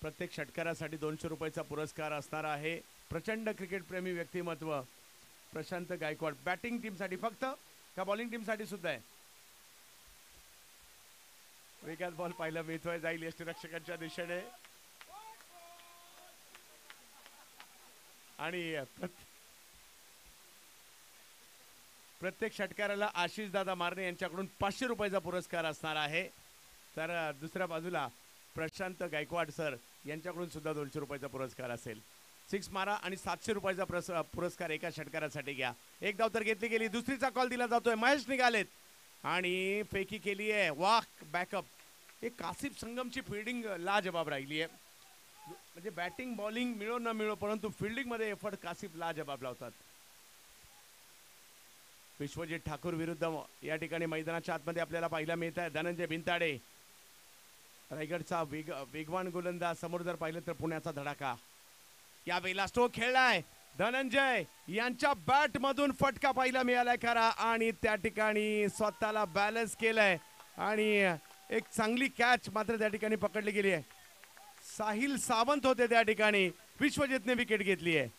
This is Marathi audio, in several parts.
प्रत्येक षटकारासाठी 200 रुपयाचा पुरस्कार असणार आहे. प्रचंड क्रिकेट प्रेमी व्यक्तिमत्व प्रशांत गायकवाड. बॅटिंग टीमसाठी फक्त का बॉलिंग टीमसाठी सुद्धा आहे? वेगात बॉल पाहायला मिळतोय, जाईल यष्टीरक्षकांच्या दिशेने आणि प्रत्येक षटकाराला आशिष दादा मारणे यांच्याकडून 500 रुपयाचा पुरस्कार असणार आहे. तर दुसऱ्या बाजूला प्रशांत गायकवाड सर यांच्याकडून सुद्धा 200 रुपयाचा पुरस्कार असेल. 6 मारा आणि 700 रुपयाचा पुरस्कार एका षटकारासाठी घ्या. एक धाव तर घेतली गेली, दुसरीचा कॉल दिला जातोय. महेश निघालेत आणि फेकी केली आहे. वाह, बॅकअप. एक कासिफ संगमची फिल्डिंग लाजबाब राहिली आहे. म्हणजे बॅटिंग बॉलिंग मिळो न मिळो, परंतु फिल्डिंग मध्ये एफर्ट कासिफ लाजबाब लावतात. विश्वजित ठाकूर विरुद्ध या ठिकाणी मैदानाच्या आतमध्ये आपल्याला पाहायला मिळत आहे धनंजय भिंताडे. रायगडचा वेगवान गोलंदाज. समोर जर पाहिलं तर पुण्याचा धडाका. या वेळेला स्ट्रोक खेळलाय धनंजय यांच्या बॅट मधून फटका पाहायला मिळालाय खरा आणि त्या ठिकाणी स्वतःला बॅलन्स केलंय आणि एक चांगली कॅच मात्र त्या ठिकाणी पकडली गेली आहे. साहिल सावंत होते त्या ठिकाणी. विश्वजितने विकेट घेतली आहे.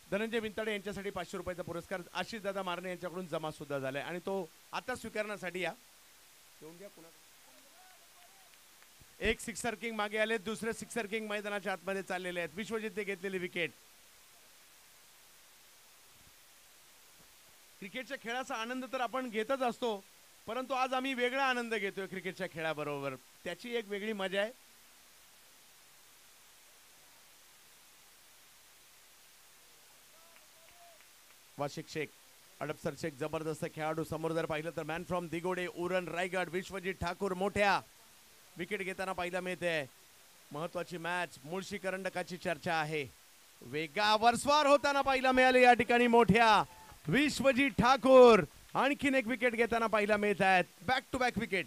धनंजय भिंताडे यांच्यासाठी 500 रुपयाचा पुरस्कार आशिष दादा मारणे यांच्याकडून जमा सुद्धा झालाय आणि तो आता स्वीकारण्यासाठी या. एक सिक्सर किंग मागे आले, दुसरे सिक्सर किंग मैदानाच्या आतमध्ये चाललेले आहेत. विश्वजितने घेतलेली विकेट. क्रिकेटच्या खेळाचा आनंद तर आपण घेतच असतो, परंतु आज आम्ही वेगळा आनंद घेतोय क्रिकेटच्या खेळाबरोबर. त्याची एक वेगळी मजा आहे. वाशिक शेख, अडपसर शेख जबरदस्त खेळाडू. समोर जर पाहिलं तर मॅन फ्रॉम दिगोडे, उरण, रायगड विश्वजित ठाकूर मोठ्या विकेट घेताना पाहायला मिळते. महत्वाची मॅच मुळशी करंडकाची चर्चा आहे. वेगावर स्वार होताना पाहायला मिळाले या ठिकाणी मोठ्या विश्वजित ठाकूर. आणखीन एक विकेट घेताना पाहायला मिळत आहेत. Back to back wicket.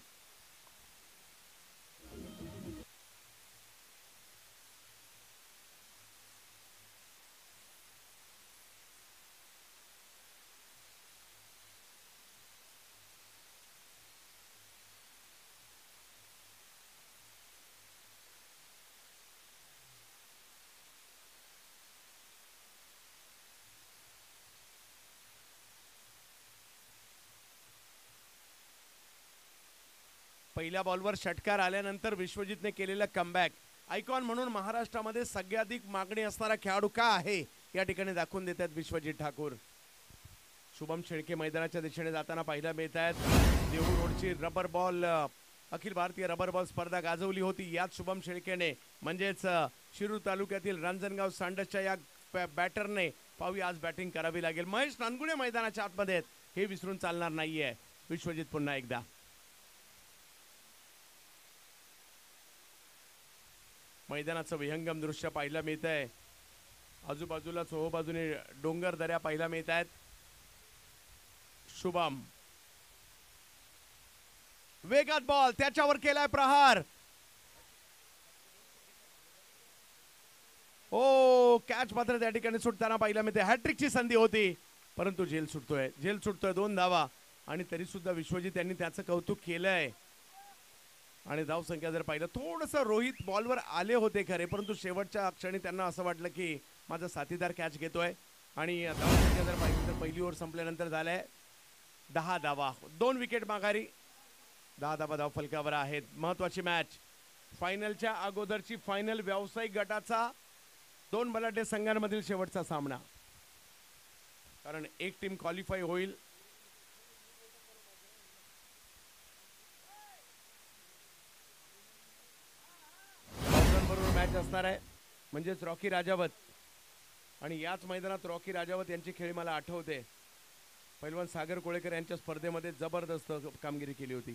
पहिल्या बॉलवर षटकार आल्यानंतर विश्वजितने केलेला कमबॅक आयकॉन म्हणून महाराष्ट्रामध्ये सगळ्याधिक मागणी असणारा खेळाडू का आहे या ठिकाणी दाखवून देतात विश्वजित ठाकूर. शुभम शेळके मैदानाच्या दिशेने जाताना पाहायला मिळत आहेत. देऊळ रोडची rubber ball Akhil Bharatiya rubber ball स्पर्धा गाजवली होती. यात शुभम शेळकेने म्हणजेच शिरूर तालुक्यातील रांजणगाव सांडसच्या या बॅटरने पाहूया आज बॅटिंग करावी लागेल. महेश नानगुणे मैदानाच्या आतमध्ये आहेत, हे विसरून चालणार नाहीये. विश्वजित पुन्हा एकदा. मैदानाचं विहंगम दृश्य पाहायला मिळत आहे. आजूबाजूला चोहोबाजूने डोंगर दऱ्या पाहायला मिळत आहेत. शुभम वेगात बॉल, त्याच्यावर केलाय प्रहार. ओ कॅच मात्र त्या ठिकाणी सुटताना पाहायला मिळते. हॅट्रिकची संधी होती परंतु झेल सुटतोय. 2 धावा आणि तरी सुद्धा विश्वजित यांनी त्याचं कौतुक केलंय. आणि धाव संख्या जर पाहिलं थोडंसं रोहित बॉलवर आले होते खरे, परंतु शेवटच्या क्षणी त्यांना असं वाटलं की माझा साथीदार कॅच घेतोय. आणि धाव संख्या जर पाहिली तर पहिली ओव्हर संपल्यानंतर झालंय 10 धावा, 2 विकेट माघारी. 10 धावा धाव फलकावर आहेत. महत्वाची मॅच, फायनलच्या अगोदरची फायनल, व्यावसायिक गटाचा 2 बलाढ्य संघांमधील शेवटचा सामना. कारण एक टीम क्वालिफाय होईल. मॅच असणार आहे म्हणजेच रॉकी राजावत. आणि याच मैदानात रॉकी राजावत यांची खेळी मला आठवते. पैलवान सागर कोळेकर यांच्या स्पर्धेमध्ये जबरदस्त कामगिरी केली होती.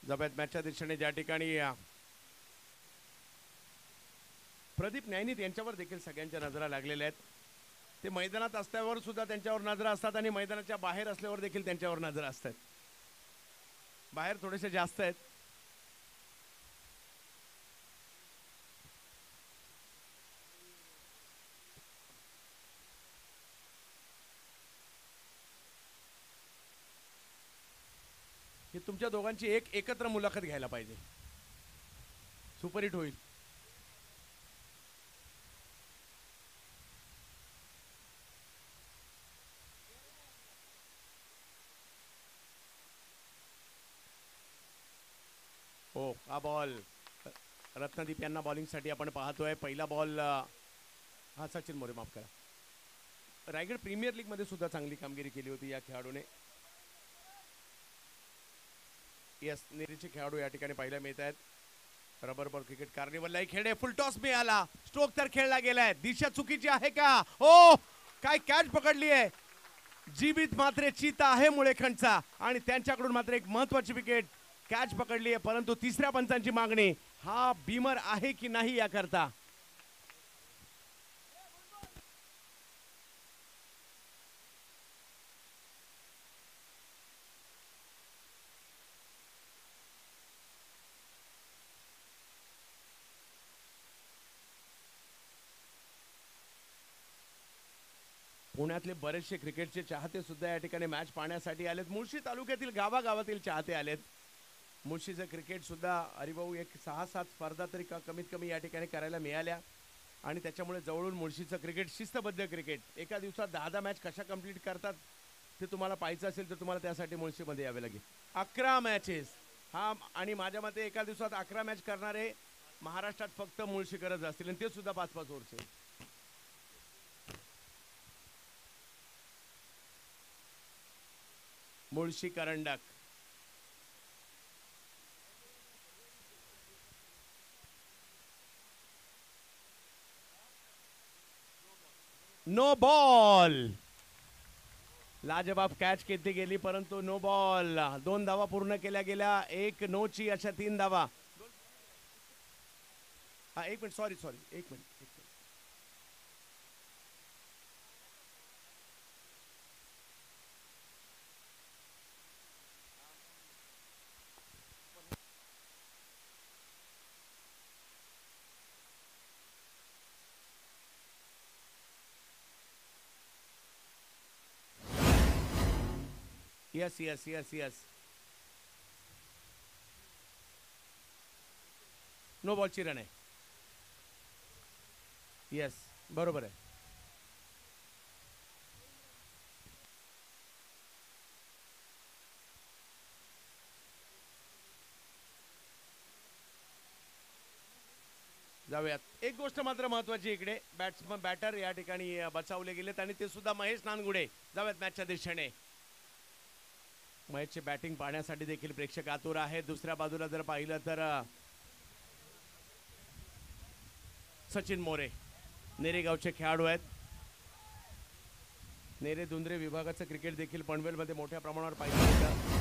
जब्यात मॅचच्या दिशेने ज्या ठिकाणी प्रदीप न्यायनीत यांच्यावर देखील सगळ्यांच्या नजरा लागलेल्या आहेत. ते मैदानात असल्यावर सुद्धा त्यांच्यावर नजरा असतात आणि मैदानाच्या बाहेर असल्यावर देखील त्यांच्यावर नजरा असतात. बाहेर थोडेसे जास्त आहेत. ही तुमच्या दोघांची एकत्र मुलाखत घ्यायला पाहिजे. सुपरहिट होईल. हो, हा बॉल रत्नदीप यांना बॉलिंगसाठी आपण पाहतोय. पहिला बॉल हा सचिन मोरे, माफ करा. रायगड प्रीमियर लीग मध्ये सुद्धा चांगली कामगिरी केली होती या खेळाडूने. यस, नेरीचे खेळाडू या ठिकाणी पाहायला मिळत आहेत. रबर बॉल क्रिकेट कार्निवलला एक खेळ, फुल टॉस मिळाला. स्ट्रोक तर खेळला गेलाय. दिशा चुकीची आहे का? हो, काय कॅच पकडली आहे. जीवित मात्र चिता आहे मुळेखंडचा आणि त्यांच्याकडून मात्र एक महत्वाची विकेट कॅच पकडली आहे. परंतु तिसऱ्या पंचांची मागणी, हा बीमर आहे की नाही याकरता. पुण्यातले बरेचसे क्रिकेटचे चाहते सुद्धा या ठिकाणी मॅच पाहण्यासाठी आलेत. मुळशी तालुक्यातील गावागावातील चाहते आलेत. मुळशीचं क्रिकेट सुद्धा हरिभाऊ एक 6-7 स्पर्धा तरी कमीत कमी या ठिकाणी करायला मिळाल्या आणि त्याच्यामुळे जवळून मुळशीचं क्रिकेट शिस्तबद्ध क्रिकेट एका दिवसात 10 मॅच कशा कंप्लीट करतात ते तुम्हाला पाहायचं असेल तर तुम्हाला त्यासाठी मुळशीमध्ये यावे लागेल. 11 मॅचेस, हा, आणि माझ्या मते एका दिवसात 11 मॅच करणारे महाराष्ट्रात फक्त मुळशीकरच असतील आणि ते सुद्धा 5-5 ओव्हरचे. मुळशी करंडक. No ball. लाजबाब कॅच घेतली गेली परंतु नो बॉल. 2 धावा पूर्ण केल्या गेल्या. 1 नोची अशा 3 धावा. हा, 1 minute, sorry 1 minute. Yes. No बॉलची रन आहे. यस, बरोबर आहे. जाऊयात. एक गोष्ट मात्र महत्वाची इकडे, बॅटर या ठिकाणी बचावले गेलेत आणि ते सुद्धा महेश नानगुडे. जाऊयात मॅचच्या दिशेने. महेशची बॅटिंग पाहण्यासाठी देखील प्रेक्षक आतुर आहेत. दुसऱ्या बाजूला जर पाहिलं तर सचिन मोरे नेरेगावचे खेळाडू आहेत. नेरे दुंद्रे विभागाचं क्रिकेट देखील पनवेलमध्ये मोठ्या प्रमाणावर पाहिलं गेलं.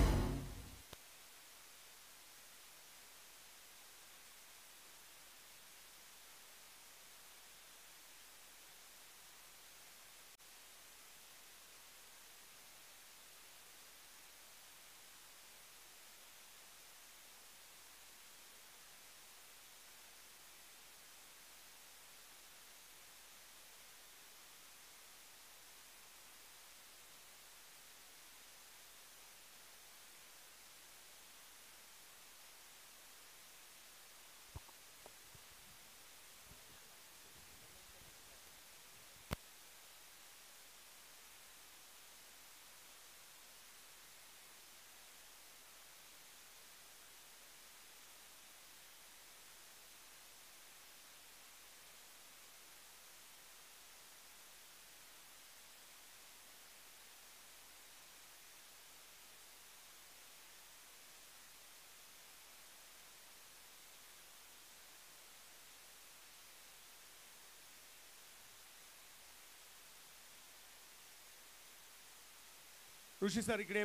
ऋषी सर इकडे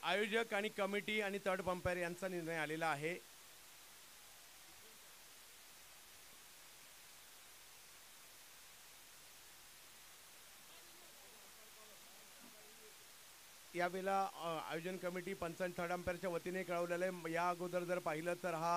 आयोजक आणि कमिटी आणि थर्ड पंपायर यांचा निर्णय आलेला आहे. यावेळेला आयोजन कमिटी पंच आणि थर्ड अंपायरच्या वतीने कळवलेलं आहे. या अगोदर जर पाहिलं तर हा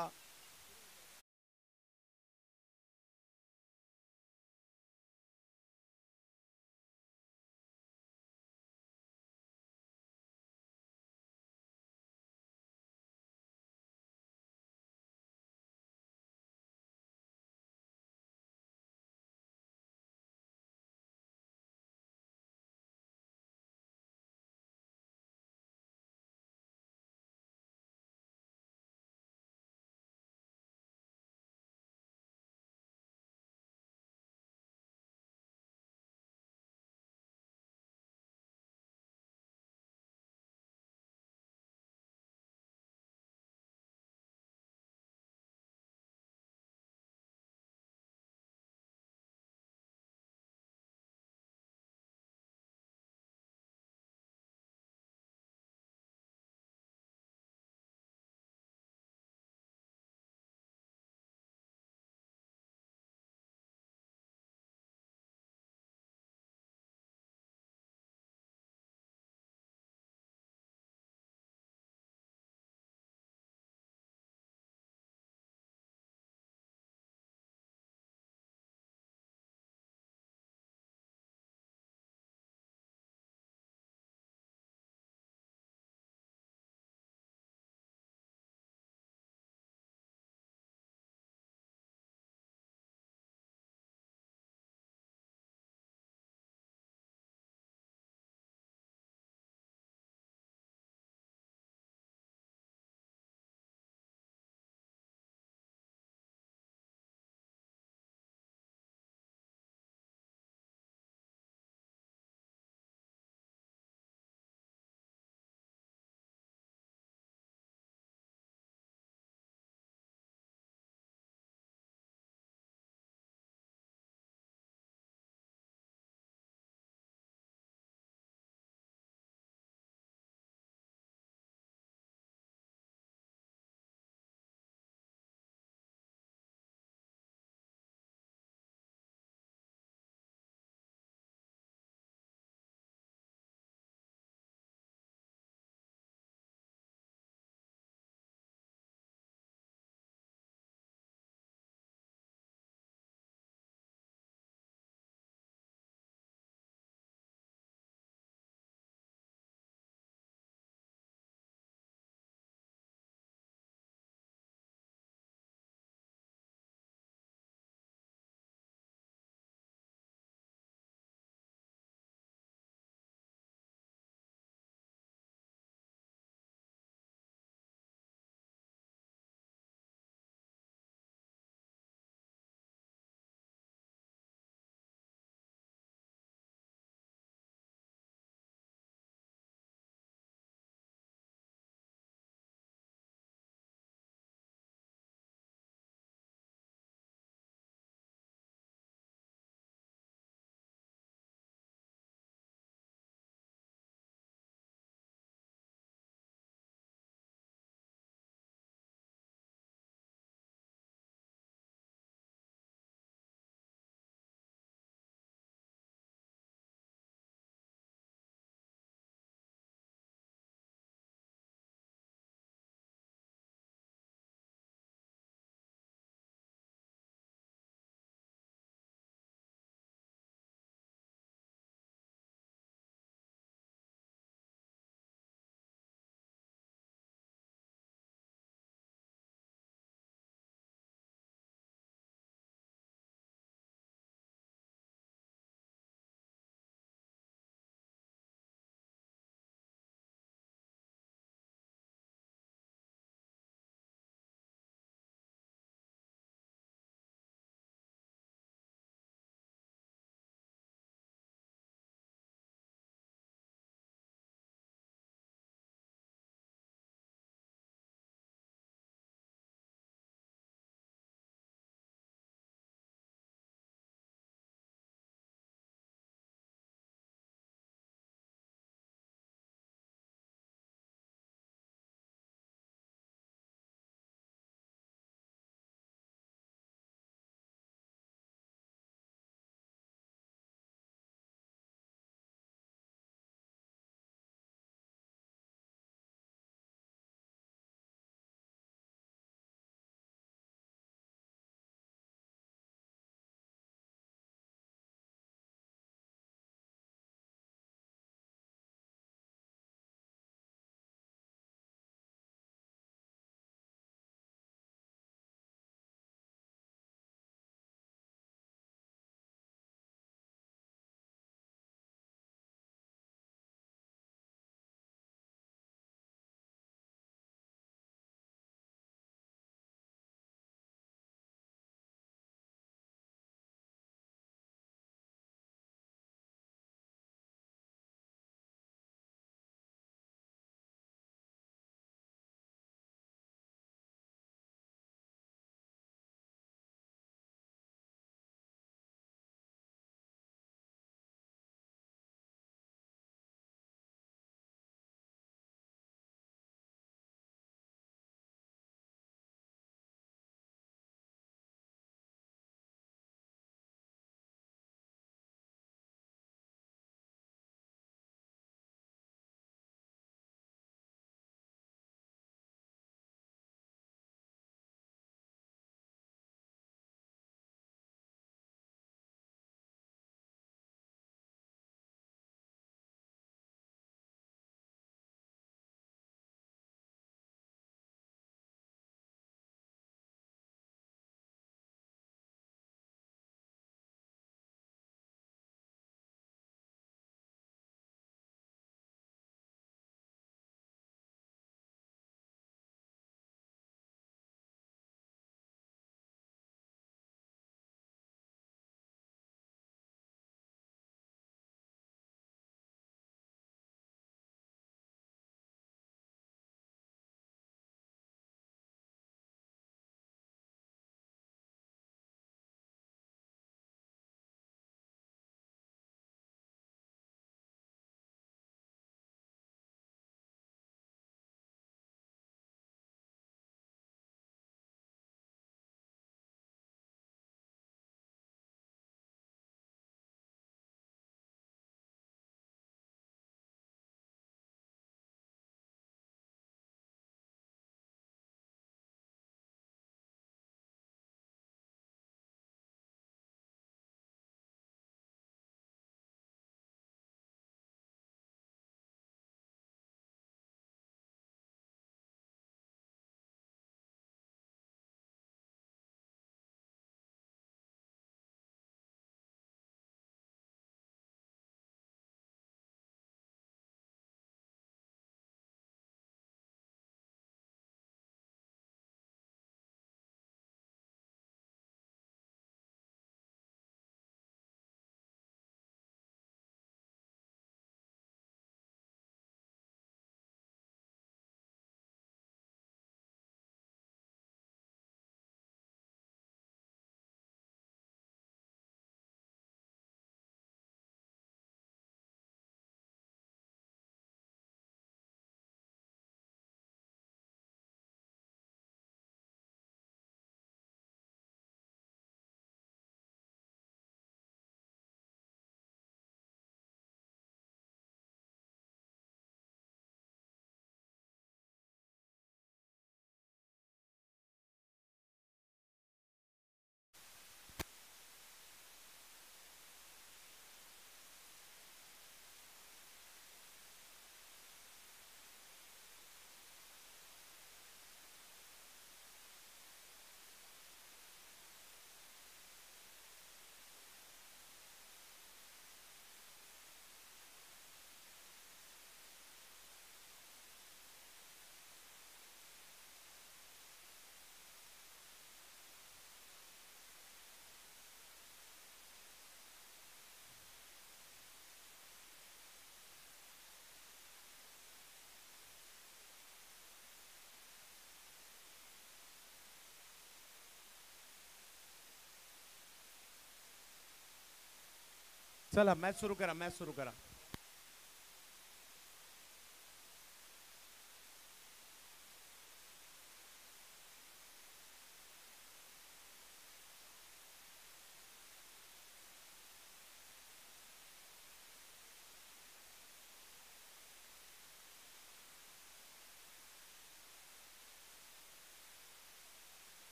चला मॅच सुरू करा, मॅच सुरू करा.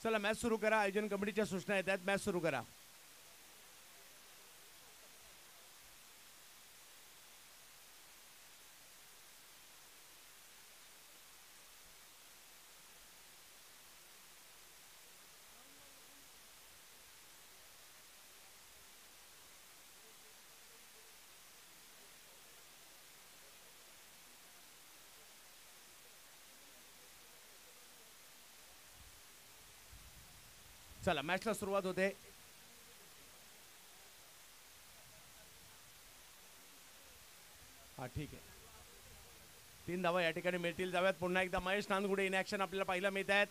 चला मॅच सुरू करा. आयोजन कमिटीच्या सूचना आहेत, मॅच सुरू करा. चला मॅचला सुरुवात होते. हा ठीक आहे. 3 धावा या ठिकाणी मिळतील. जाव्यात पुन्हा एकदा महेश नांदगुडे इन ऍक्शन आपल्याला पाहायला मिळत आहेत.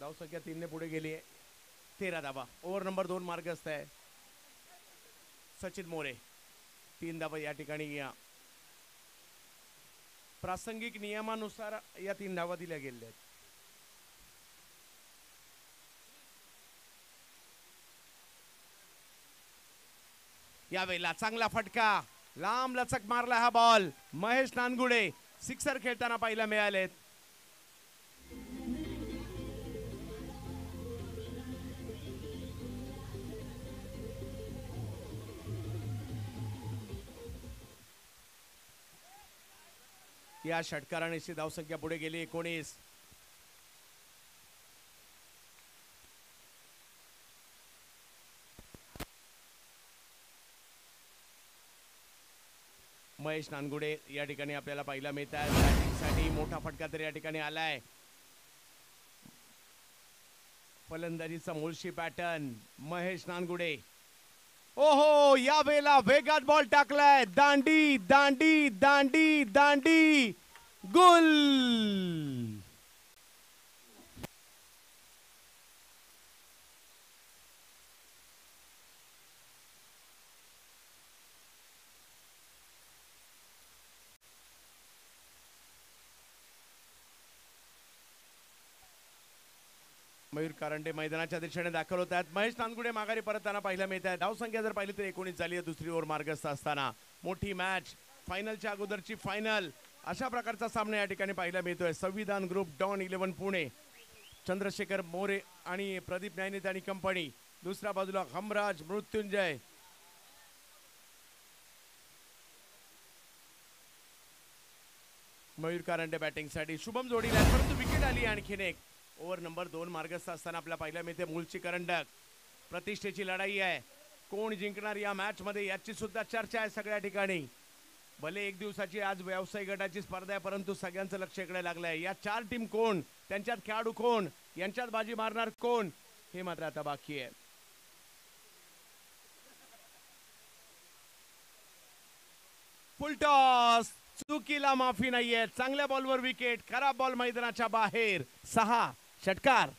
धाव संख्या 3 ने पुढे गेली आहे. 13 धावा. ओव्हर नंबर 2 मार्गस्थ आहे. सचिन मोरे 3 धावा या ठिकाणी या प्रासंगिक नियमानुसार या 3 धावा दिल्या गेल्या आहेत. यावेळेला चांगला फटका, लांब लचक मारला हा बॉल. महेश नांदगुडे सिक्सर खेळताना पाहायला मिळालेत. या षटकाराने धावसंख्या पुढे गेली 19. महेश नांदगुडे या ठिकाणी आपल्याला पाहायला मिळत आहे. बॅटिंगसाठी मोठा फटका तर या ठिकाणी आलाय. फलंदाजीचा मूळशी पॅटर्न महेश नांदगुडे. ओहो, या वेळेला वेगात बॉल टाकलाय. दांडी दांडी दांडी दांडी गुल. मयूर कारंडे मैदानाच्या दिशेने दाखल होत आहेत. महेश नांदगुडे माघारी परतताना पाहायला मिळत आहे. धावसंख्या जर पाहिली तर 19 झाली आहे. दुसरी ओव्हर मार्गस्थ असताना मोठी मॅच, फायनलच्या अगोदरची फायनल, अशा प्रकारचा सामना या ठिकाणी पाहायला मिळतोय. संविधान ग्रुप, डॉन 11 पुणे, चंद्रशेखर मोरे आणि प्रदीप न्यायनीत आणि कंपनी. दुसऱ्या बाजूला हमराज, मृत्युंजय. मयूर कारंडे बॅटिंगसाठी. शुभम जोडीला, परंतु विकेट आली आणखीन एक. ओव्हर नंबर 2 मार्गस्थ असताना आपल्या पाहायला मिळते मूळची करंडक. प्रतिष्ठेची लढाई आहे. कोण जिंकणार या मॅच मध्ये याची सुद्धा चर्चा आहे सगळ्या ठिकाणी. भले एक दिवसाची आज व्यवसायिक गटाची स्पर्धा आहे, परंतु सगळ्यांचं लक्ष इकडे लागलंय. या 4 टीम कोण, त्यांच्यात खेळाडू कोण, यांच्यात बाजी मारणार कोण, हे मात्र आता बाकी आहे. फुल टॉस, चुकीला माफी नाहीये. चांगल्या बॉलवर विकेट, खराब बॉल मैदानाच्या बाहेर. 6 षटकार.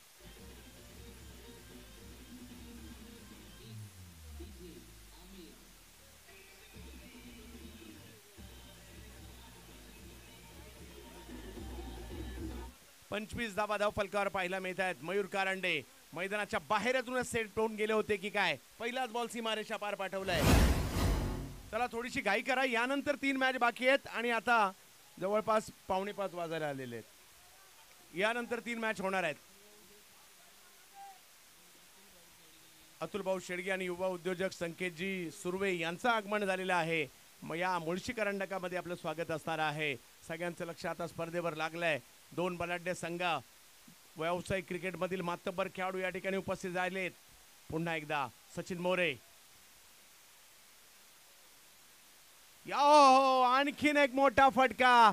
पंचवीस धावा धाव फलकावर पाहायला मिळत आहेत. मयूर कारंडे मैदानाच्या बाहेरच सेट होऊन गेले होते की काय. पहिलाच बॉल सीमारेषा पार पाठवलाय. चला थोडीशी घाई करा, यानंतर 3 मॅच बाकी आहेत आणि आता जवळपास 4:45 वाजायला आलेले आहेत. यानंतर 3 मॅच होणार आहेत. अतुल भाऊ शेडगे आणि युवा उद्योजक संकेतजी सुर्वे यांचं आगमन झालेलं आहे. मग या मुळशी करंडकामध्ये आपलं स्वागत असणार आहे. सगळ्यांचं लक्ष आता स्पर्धेवर लागलंय. 2 बलाढ्य संघ, व्यावसायिक क्रिकेट मधील मातब्बर खेळाडू या ठिकाणी उपस्थित झालेत. पुन्हा एकदा सचिन मोरे. हो, आणखीन एक मोठा फटका.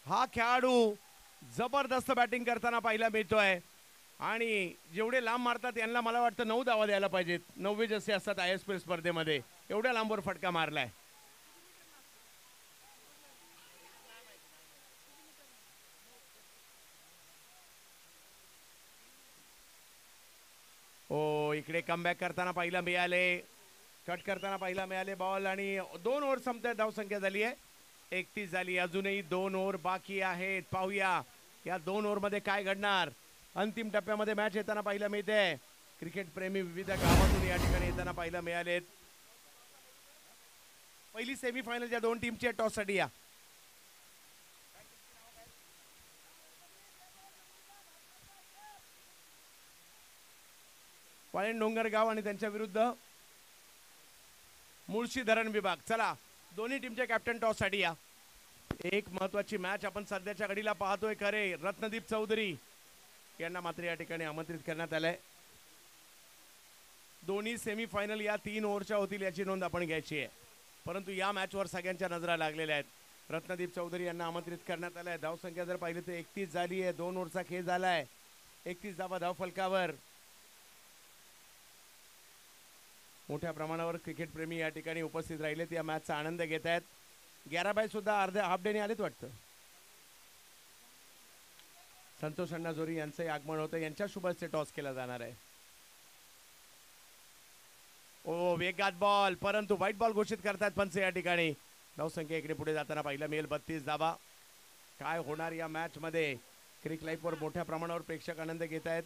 हा खेळाडू जबरदस्त बॅटिंग करताना पाहायला मिळतोय आणि जेवढे लांब मारतात यांना मला वाटतं 9 धावा द्यायला पाहिजेत. 90 जसे असतात ISPL स्पर्धेमध्ये, एवढ्या लांबवर फटका मारलाय. इकडे कमबॅक करताना पाहिला मिळाले, कट करताना पाहिला मिळाले बॉल आणि 2 ओव्हर संपतायत. धावसंख्या झाली आहे 31 झाली. अजूनही 2 ओव्हर बाकी आहेत. पाहूया या 2 ओव्हर मध्ये काय घडणार. अंतिम टप्प्यामध्ये मॅच येताना पाहायला मिळते. क्रिकेट प्रेमी विविध गावातून या ठिकाणी येताना पाहायला मिळालेत. पहिली सेमीफायनल या 2 टीमची टॉस साठी या. वाळेन डोंगरगाव आणि त्यांच्या विरुद्ध मुळशी धरण विभाग. चला दोन्ही टीमचे कॅप्टन टॉस साठी या. एक महत्वाची मॅच आपण सध्याच्या घडीला पाहतोय. खरे रत्नदीप चौधरी यांना मात्र या ठिकाणी आमंत्रित करण्यात आलंय. दोन्ही सेमीफायनल या 3 ओव्हरच्या होतील याची नोंद आपण घ्यायची आहे. परंतु या मॅचवर सगळ्यांच्या नजरा लागलेल्या आहेत. रत्नदीप चौधरी यांना आमंत्रित करण्यात आलंय. धावसंख्या जर पाहिली तर 31 झाली आहे. 2 ओव्हरचा खेळ झालाय. 31 धावा धाव फलकावर. मोठ्या प्रमाणावर क्रिकेट प्रेमी या ठिकाणी उपस्थित राहिलेत. या मॅचचा आनंद घेत आहेत. 11 सुद्धा अर्ध्या हाफ डेने आलेत वाटतं. संतोष अण्णा जोरी यांचंही आगमन होतं. यांच्या शुभ हस्ते टॉस केला जाणार आहे. ओ वेगात बॉल, परंतु व्हाईट बॉल घोषित करतात पंच या ठिकाणी. धावसंख्या इकडे पुढे जाताना पाहिला मिळेल 32 धावा. काय होणार या मॅच मध्ये. क्रिक लाईफ वर मोठ्या प्रमाणावर प्रेक्षक आनंद घेत आहेत.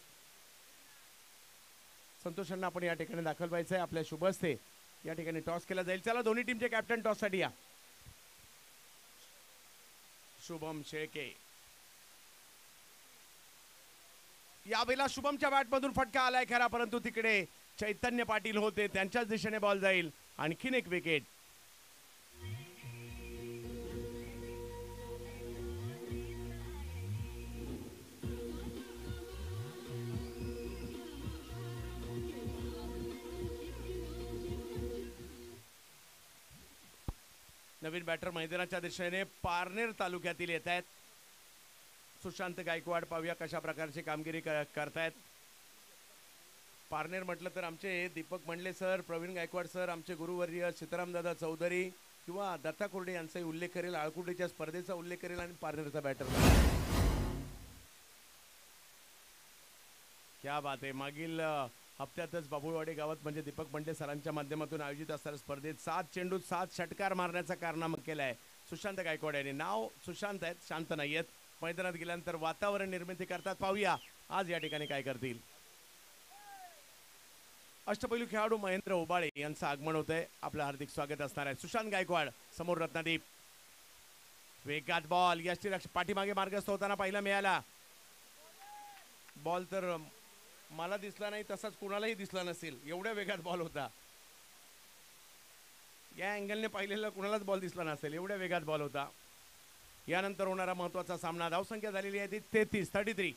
संतोषांना आपण या ठिकाणी दाखल व्हायचंय. आपल्या शुभ हस्ते या ठिकाणी टॉस केला जाईल. चला दोन्ही टीमचे कॅप्टन टॉस साठी या. शुभम शेळके. यावेळेला शुभमच्या बॅट मधून फटका आलाय खरा, परंतु तिकडे चैतन्य पाटील होते. त्यांच्याच दिशेने बॉल जाईल. आणखीन एक विकेट. नवीन बॅटर मैदानाच्या दिशेने पारनेर तालुक्यातील येत आहेत. सुशांत गायकवाड. पाहूया कशा प्रकारची कामगिरी करतायत. पारनेर म्हटलं तर आमचे दीपक मंडले सर, प्रवीण गायकवाड सर, आमचे गुरुवर्य सीतारामदादा चौधरी किंवा दत्ता कोरडे यांचाही उल्लेख करेल. आळकुटीच्या स्पर्धेचा उल्लेख करेल आणि पारनेरचा बॅटर. क्या बात आहे. मागील हप्त्यातच बाबुळवाडी गावात म्हणजे दीपक मंडले सरांच्या माध्यमातून आयोजित असणाऱ्या स्पर्धेत 7 चेंडूत 7 षटकार मारण्याचा कारनामा केलाय सुशांत गायकवाड यांनी. नाव सुशांत आहेत, शांत नाही आहेत. मैदानात गेल्यानंतर वातावरण निर्मिती करतात. पाहूया आज या ठिकाणी काय करतील. अष्टपैलू खेळाडू महेंद्र उबाळे यांचं आगमन होत आहे. आपलं हार्दिक स्वागत असणार आहे. सुशांत गायकवाड समोर रत्नदीप. वेगात बॉल. यष्टी पाठीमागे मार्गस्थ होताना पाहिला मिळाला. बॉल तर मला दिसला नाही, तसाच कुणालाही दिसला नसेल. एवढ्या वेगात बॉल होता. या अँगलने पाहिलेला कुणालाच बॉल दिसला नसेल. एवढ्या वेगात बॉल होता. यानंतर होणारा महत्वाचा सामना. धावसंख्या झालेली आहे ती 33.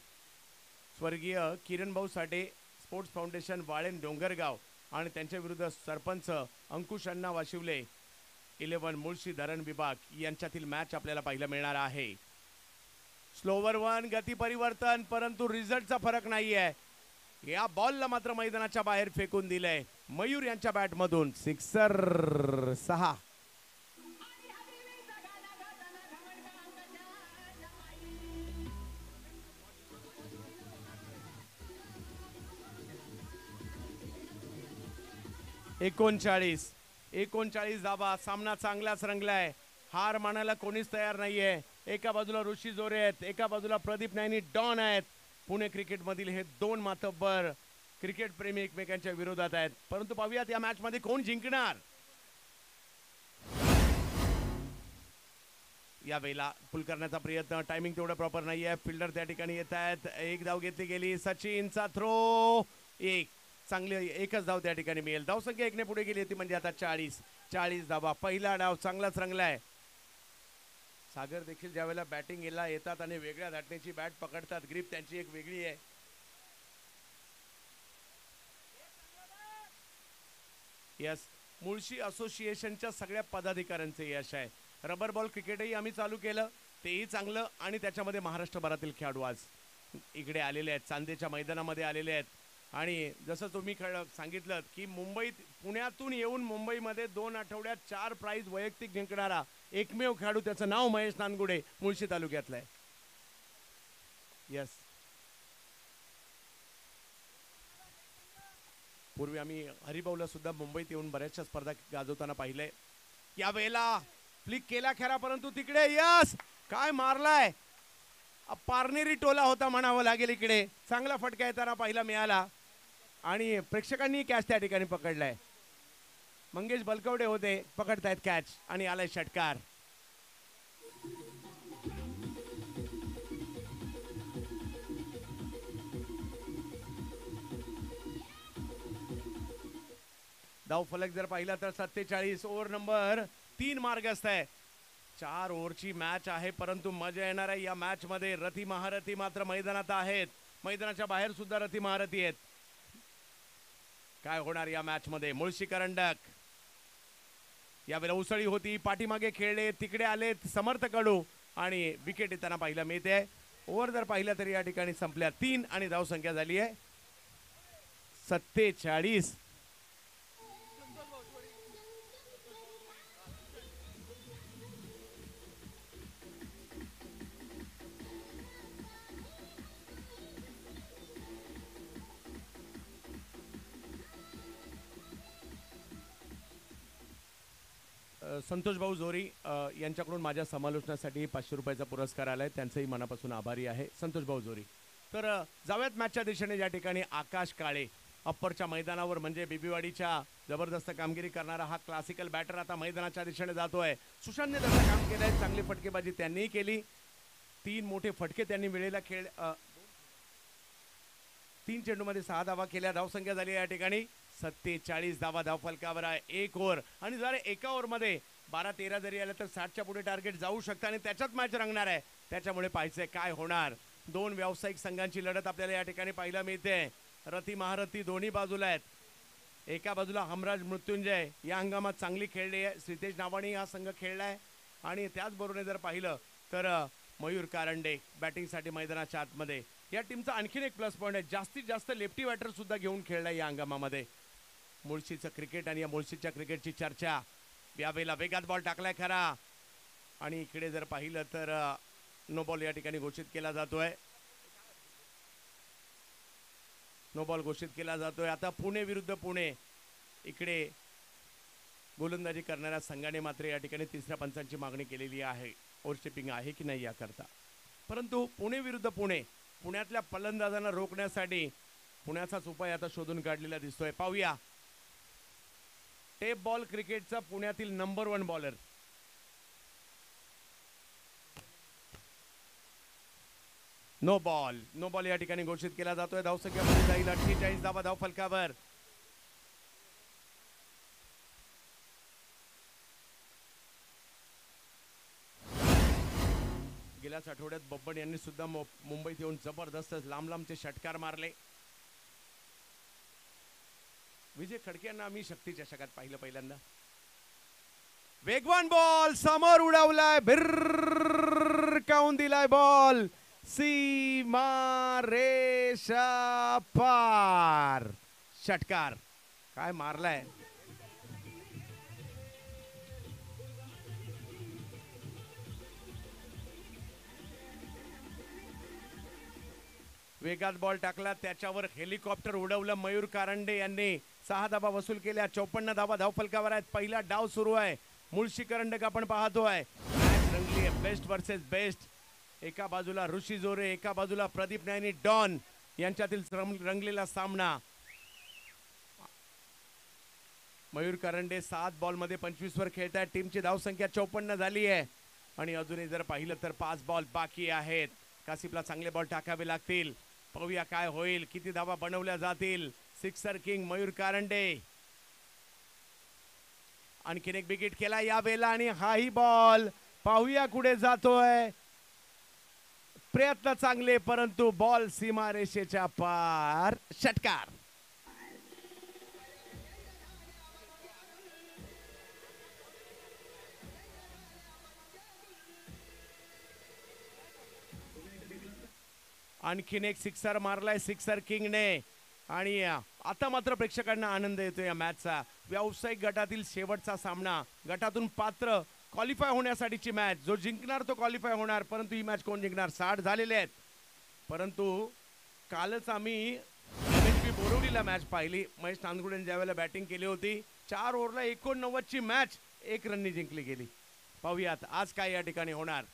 स्वर्गीय किरण भाऊ साठे स्पोर्ट्स फाउंडेशन वाळेन डोंगरगाव आणि त्यांच्या विरुद्ध सरपंच अंकुश अण्णा वाशिवले 11 मुळशी धरण विभाग यांच्यातील मॅच आपल्याला पाहायला मिळणार आहे. स्लोवर 1 गती परिवर्तन, परंतु रिझल्टचा फरक नाहीये. या बॉलला मात्र मैदानाच्या बाहेर फेकून दिलंय. मयूर यांच्या बॅट मधून सिक्सर 6. एकोणचाळीस धावा. सामना चांगलाच रंगलाय. हार मानायला कोणीच तयार नाहीये. एका बाजूला ऋषी जोरे आहेत, एका बाजूला प्रदीप नायनी डॉन आहेत. पुणे क्रिकेट मधील हे 2 मातब्बर क्रिकेट प्रेमी एकमेकांच्या विरोधात आहेत. परंतु पाहूयात या मॅच मध्ये कोण जिंकणार. या वेळेला पुल करण्याचा प्रयत्न. टायमिंग तेवढं प्रॉपर नाहीये. फिल्डर त्या ठिकाणी येत आहेत. एक धाव घेतली गेली. सचिनचा थ्रो. चांगली एकच धाव त्या ठिकाणी मिळेल. धावसंख्या 1 ने पुढे गेली होती म्हणजे आता 40 धावा. पहिला डाव चांगलाच रंगलाय. सागर देखील ज्यावेळेला बॅटिंगला येतात आणि वेगळ्या धाटण्याची बॅट पकडतात, ग्रिप त्यांची एक वेगळी आहे. यस, मुळशी असोसिएशनच्या सगळ्या पदाधिकाऱ्यांचे यश आहे. रबर बॉल क्रिकेटही आम्ही चालू केलं, तेही चांगलं. आणि त्याच्यामध्ये महाराष्ट्रभरातील खेळाडू आज इकडे आलेले आहेत, चांदेच्या मैदानामध्ये आलेले आहेत. आणि जसं तुम्ही सांगितलं की पुण्यातून येऊन मुंबईमध्ये 2 आठवड्यात 4 प्राइज वैयक्तिक जिंकणारा एकमेव खेळाडू, त्याचं नाव महेश नानगुडे, मुळशी तालुक्यातला आहे. यस, पूर्वी आम्ही हरिभाऊला सुद्धा मुंबईत येऊन बऱ्याचशा स्पर्धा गाजवताना पाहिलंय. या वेळेला फ्लिक केला खरा, परंतु तिकडे यस काय मारलाय, पारनेरी टोला होता म्हणावं लागेल. इकडे चांगला फटका येताना पाहिला मिळाला आणि प्रेक्षकांनी कॅच त्या ठिकाणी पकडलाय. मंगेश बलकवडे होते, पकडतायत कॅच आणि आलाय षटकार. धाव फलक जर पाहिला तर 47. ओव्हर नंबर 3 मार्गस्थ आहे. 4 ओव्हरची मॅच आहे, परंतु मजा येणार आहे या मॅच मध्ये. रथी महारथी मात्र मैदानात आहेत, मैदानाच्या बाहेर सुद्धा रथी महारथी आहेत. काय होणार या मॅच मध्ये? मुळशी करंडक यावेळेला उसळी होती, पाठीमागे खेळले, तिकडे आलेत समर्थ कडू आणि विकेट येताना पाहिला मिळते. ओव्हर जर पाहिला तरी या ठिकाणी संपल्या 3 आणि धाव संख्या झाली आहे 47. संतोष भाऊ जोरी यांच्याकडून माझ्या समालोचनासाठी 500 रुपयाचा पुरस्कार आलाय, त्यांचंही मनापासून आभारी आहे संतोष भाऊ जोरी. तर जाऊयात मॅचच्या दिशेने. ज्या ठिकाणी आकाश काळे अप्परच्या मैदानावर म्हणजे बिबीवाडीच्या जबरदस्त कामगिरी करणारा हा क्लासिकल बॅटर आता मैदानाच्या दिशेने जातोय. सुशांतने त्याचं काम केलंय, चांगली फटकेबाजी त्यांनीही केली. 3 मोठे फटके त्यांनी वेळेला खेळ 3 चेंडूमध्ये 6 धावा केल्या. धावसंख्या झाली या ठिकाणी 47 धावा धाव फलकावर आहे. 1 ओव्हर आणि जर एका ओव्हरमध्ये 12-13 जरी आलं तर 60च्या पुढे टार्गेट जाऊ शकतं आणि त्याच्यात मॅच रंगणार आहे. त्याच्यामुळे पाहायचंय काय होणार. 2 व्यावसायिक संघांची लढत आपल्याला या ठिकाणी पाहायला मिळते. रथी महारथी दोन्ही बाजूला आहेत. एका बाजूला हमराज मृत्युंजय या हंगामात चांगली खेळली आहे, श्रीतेज नावाणी हा संघ खेळलाय आणि त्याचबरोबर जर पाहिलं तर मयूर कारंडे बॅटिंगसाठी मैदानाच्या आतमध्ये. या टीमचा आणखीन एक प्लस पॉईंट आहे, जास्तीत जास्त लेफ्टी बॅटर सुद्धा घेऊन खेळलाय या हंगामामध्ये. मुळशीचं क्रिकेट आणि या मुळशीच्या क्रिकेटची चर्चा. यावेळेला वेगात बॉल टाकलाय खरा आणि इकडे जर पाहिलं तर नो बॉल या ठिकाणी घोषित केला जातोय. नो बॉल घोषित केला जातोय. आता पुणे विरुद्ध पुणे. इकडे गोलंदाजी करणाऱ्या संघाने मात्र या ठिकाणी तिसऱ्या पंचांची मागणी केलेली आहे. ओव्हरस्टेपिंग आहे की नाही याकरता. परंतु पुणे विरुद्ध पुणे, पुण्यातल्या फलंदाजांना रोखण्यासाठी पुण्याचाच उपाय आता शोधून काढलेला दिसतोय. पाहूया. टेप बॉल क्रिकेटचा पुण्यातील number 1 bowler. No ball. No ball या ठिकाणी घोषित केला जातोय. धावसंख्यामध्ये जाईल 48 धावा धाव फलकावर. गेल्याच आठवड्यात बब्बन यांनी सुद्धा मुंबईत येऊन जबरदस्त लांब लांबचे षटकार मारले. विजय खडके यांना आम्ही शक्ती चषकात पाहिलं पहिल्यांदा. वेगवान बॉल समोर उडवलाय, भिरकावून दिलाय बॉल सीमा रेषा पार. षटकार काय मारलाय. वेगात बॉल टाकला, त्याच्यावर हेलिकॉप्टर उडवलं मयूर कारंडे यांनी. 6 धावा वसूल केल्या. 54 धावा धावफलकावर आहेत. पहिला डाव सुरू आहे. मुळशी करंडक आपण पाहतोय. मॅच रंगली आहे बेस्ट वर्सेस बेस्ट. एका बाजूला ऋषी जोरे, एका बाजूला प्रदीप नायनी डॉन यांच्यातील रंगलेला सामना. मयूर करंडे 7 बॉल मध्ये 25 वर खेळत आहेत. टीमची धावसंख्या 54 झाली आहे आणि अजूनही जर पाहिलं तर 5 बॉल बाकी आहेत. कासिफला चांगले बॉल टाकावे लागतील. पाहूया काय होईल, किती धावा बनवल्या जातील. Sixer king Mayur Karande. आणखीन एक विकेट केला या वेळेला आणि हाही बॉल पाहूया कुठे जातोय. प्रयत्न चांगले परंतु बॉल सीमारेषेच्या पार. षटकार. आणखीन एक सिक्सर मारलाय सिक्सर किंगने आणि आता मात्र प्रेक्षकांना आनंद येतो या मॅचचा. व्यावसायिक गटातील शेवटचा सामना, गटातून पात्र क्वालिफाय होण्यासाठीची मॅच. जो जिंकणार तो क्वालिफाय होणार, परंतु ही मॅच कोण जिंकणार. 60 झालेले आहेत. परंतु कालच आम्ही बोरिवली पहिला मॅच पाहिली. महेश नांदगुडेने ज्यावेळेला बॅटिंग केली होती 4 ओव्हरला 89 ची मॅच 1 रननी जिंकली गेली. पाहूयात आज काय या ठिकाणी होणार.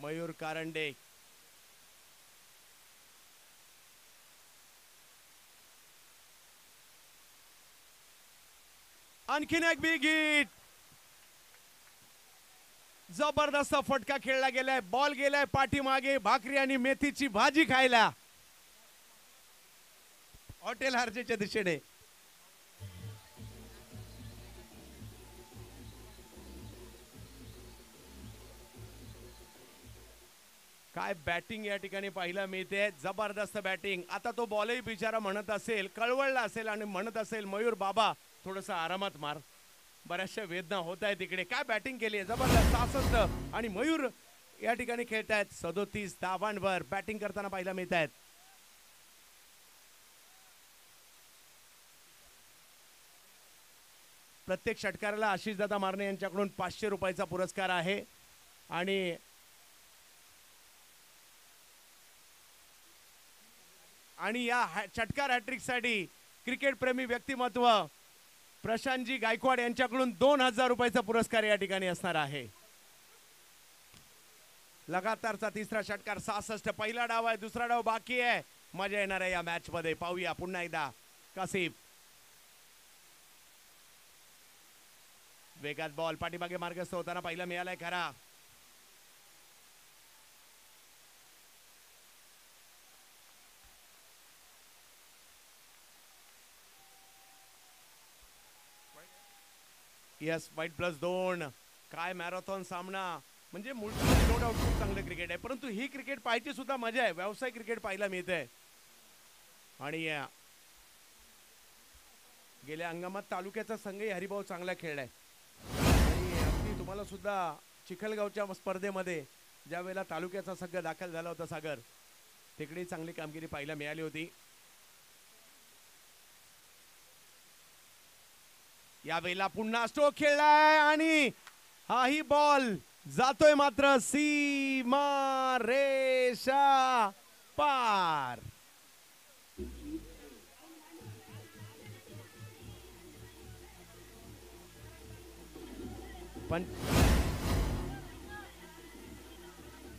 मयूर कारंडे आणखीन एक बिग हिट. जबरदस्त फटका खेळला गेलाय. बॉल गेलाय पाठीमागे. भाकरी आणि मेथीची भाजी खायला हॉटेल हार्जेच्या दिशेने. काय बॅटिंग या ठिकाणी पाहायला मिळते. जबरदस्त बॅटिंग. आता तो बॉलही बिचारा म्हणत असेल, कळवळला असेल आणि म्हणत असेल मयूर बाबा थोडस आरामात मार. बऱ्याचशा वेदना होत आहेत तिकडे. काय बॅटिंग केली आहे जबरदस्त. 66 आणि मयूर या ठिकाणी खेळत आहेत 37 धावांवर बॅटिंग करताना पाहायला मिळत आहेत. प्रत्येक षटकाराला आशिष दादा मारणे यांच्याकडून 500 रुपयाचा पुरस्कार आहे. आणि या षटकार हॅट्रिक साठी क्रिकेट प्रेमी व्यक्तिमत्व प्रशांतजी गायकवाड यांच्याकडून 2000 रुपयाचा पुरस्कार या ठिकाणी असणार आहे. लगातारचा तिसरा षटकार 66. पहिला डाव आहे, दुसरा डाव बाकी आहे. मजा येणार आहे या मॅच मध्ये. पाहूया पुन्हा एकदा. कासिफ वेगात बॉल पाठीमागे मार्गस्थ होताना पहिला मिळालाय खरा. यस वाईट +2. काय मॅरेथॉन सामना. म्हणजे मुळशी नो डाऊट खूप चांगलं क्रिकेट आहे, परंतु ही क्रिकेट पाहायची सुद्धा मजा आहे. व्यावसायिक क्रिकेट पाहायला मिळते. आणि गेल्या हंगामात तालुक्याचा संघही हरिभाऊ चांगला खेळलाय. आणि अगदी तुम्हाला सुद्धा चिखलगावच्या स्पर्धेमध्ये ज्या वेळेला तालुक्याचा संघ दाखल झाला होता सागर, तिकडे चांगली कामगिरी पाहायला मिळाली होती. यावेळेला पुन्हा स्ट्रोक खेळलाय आणि हाही बॉल जातोय मात्र सीमा रेषा पार. पण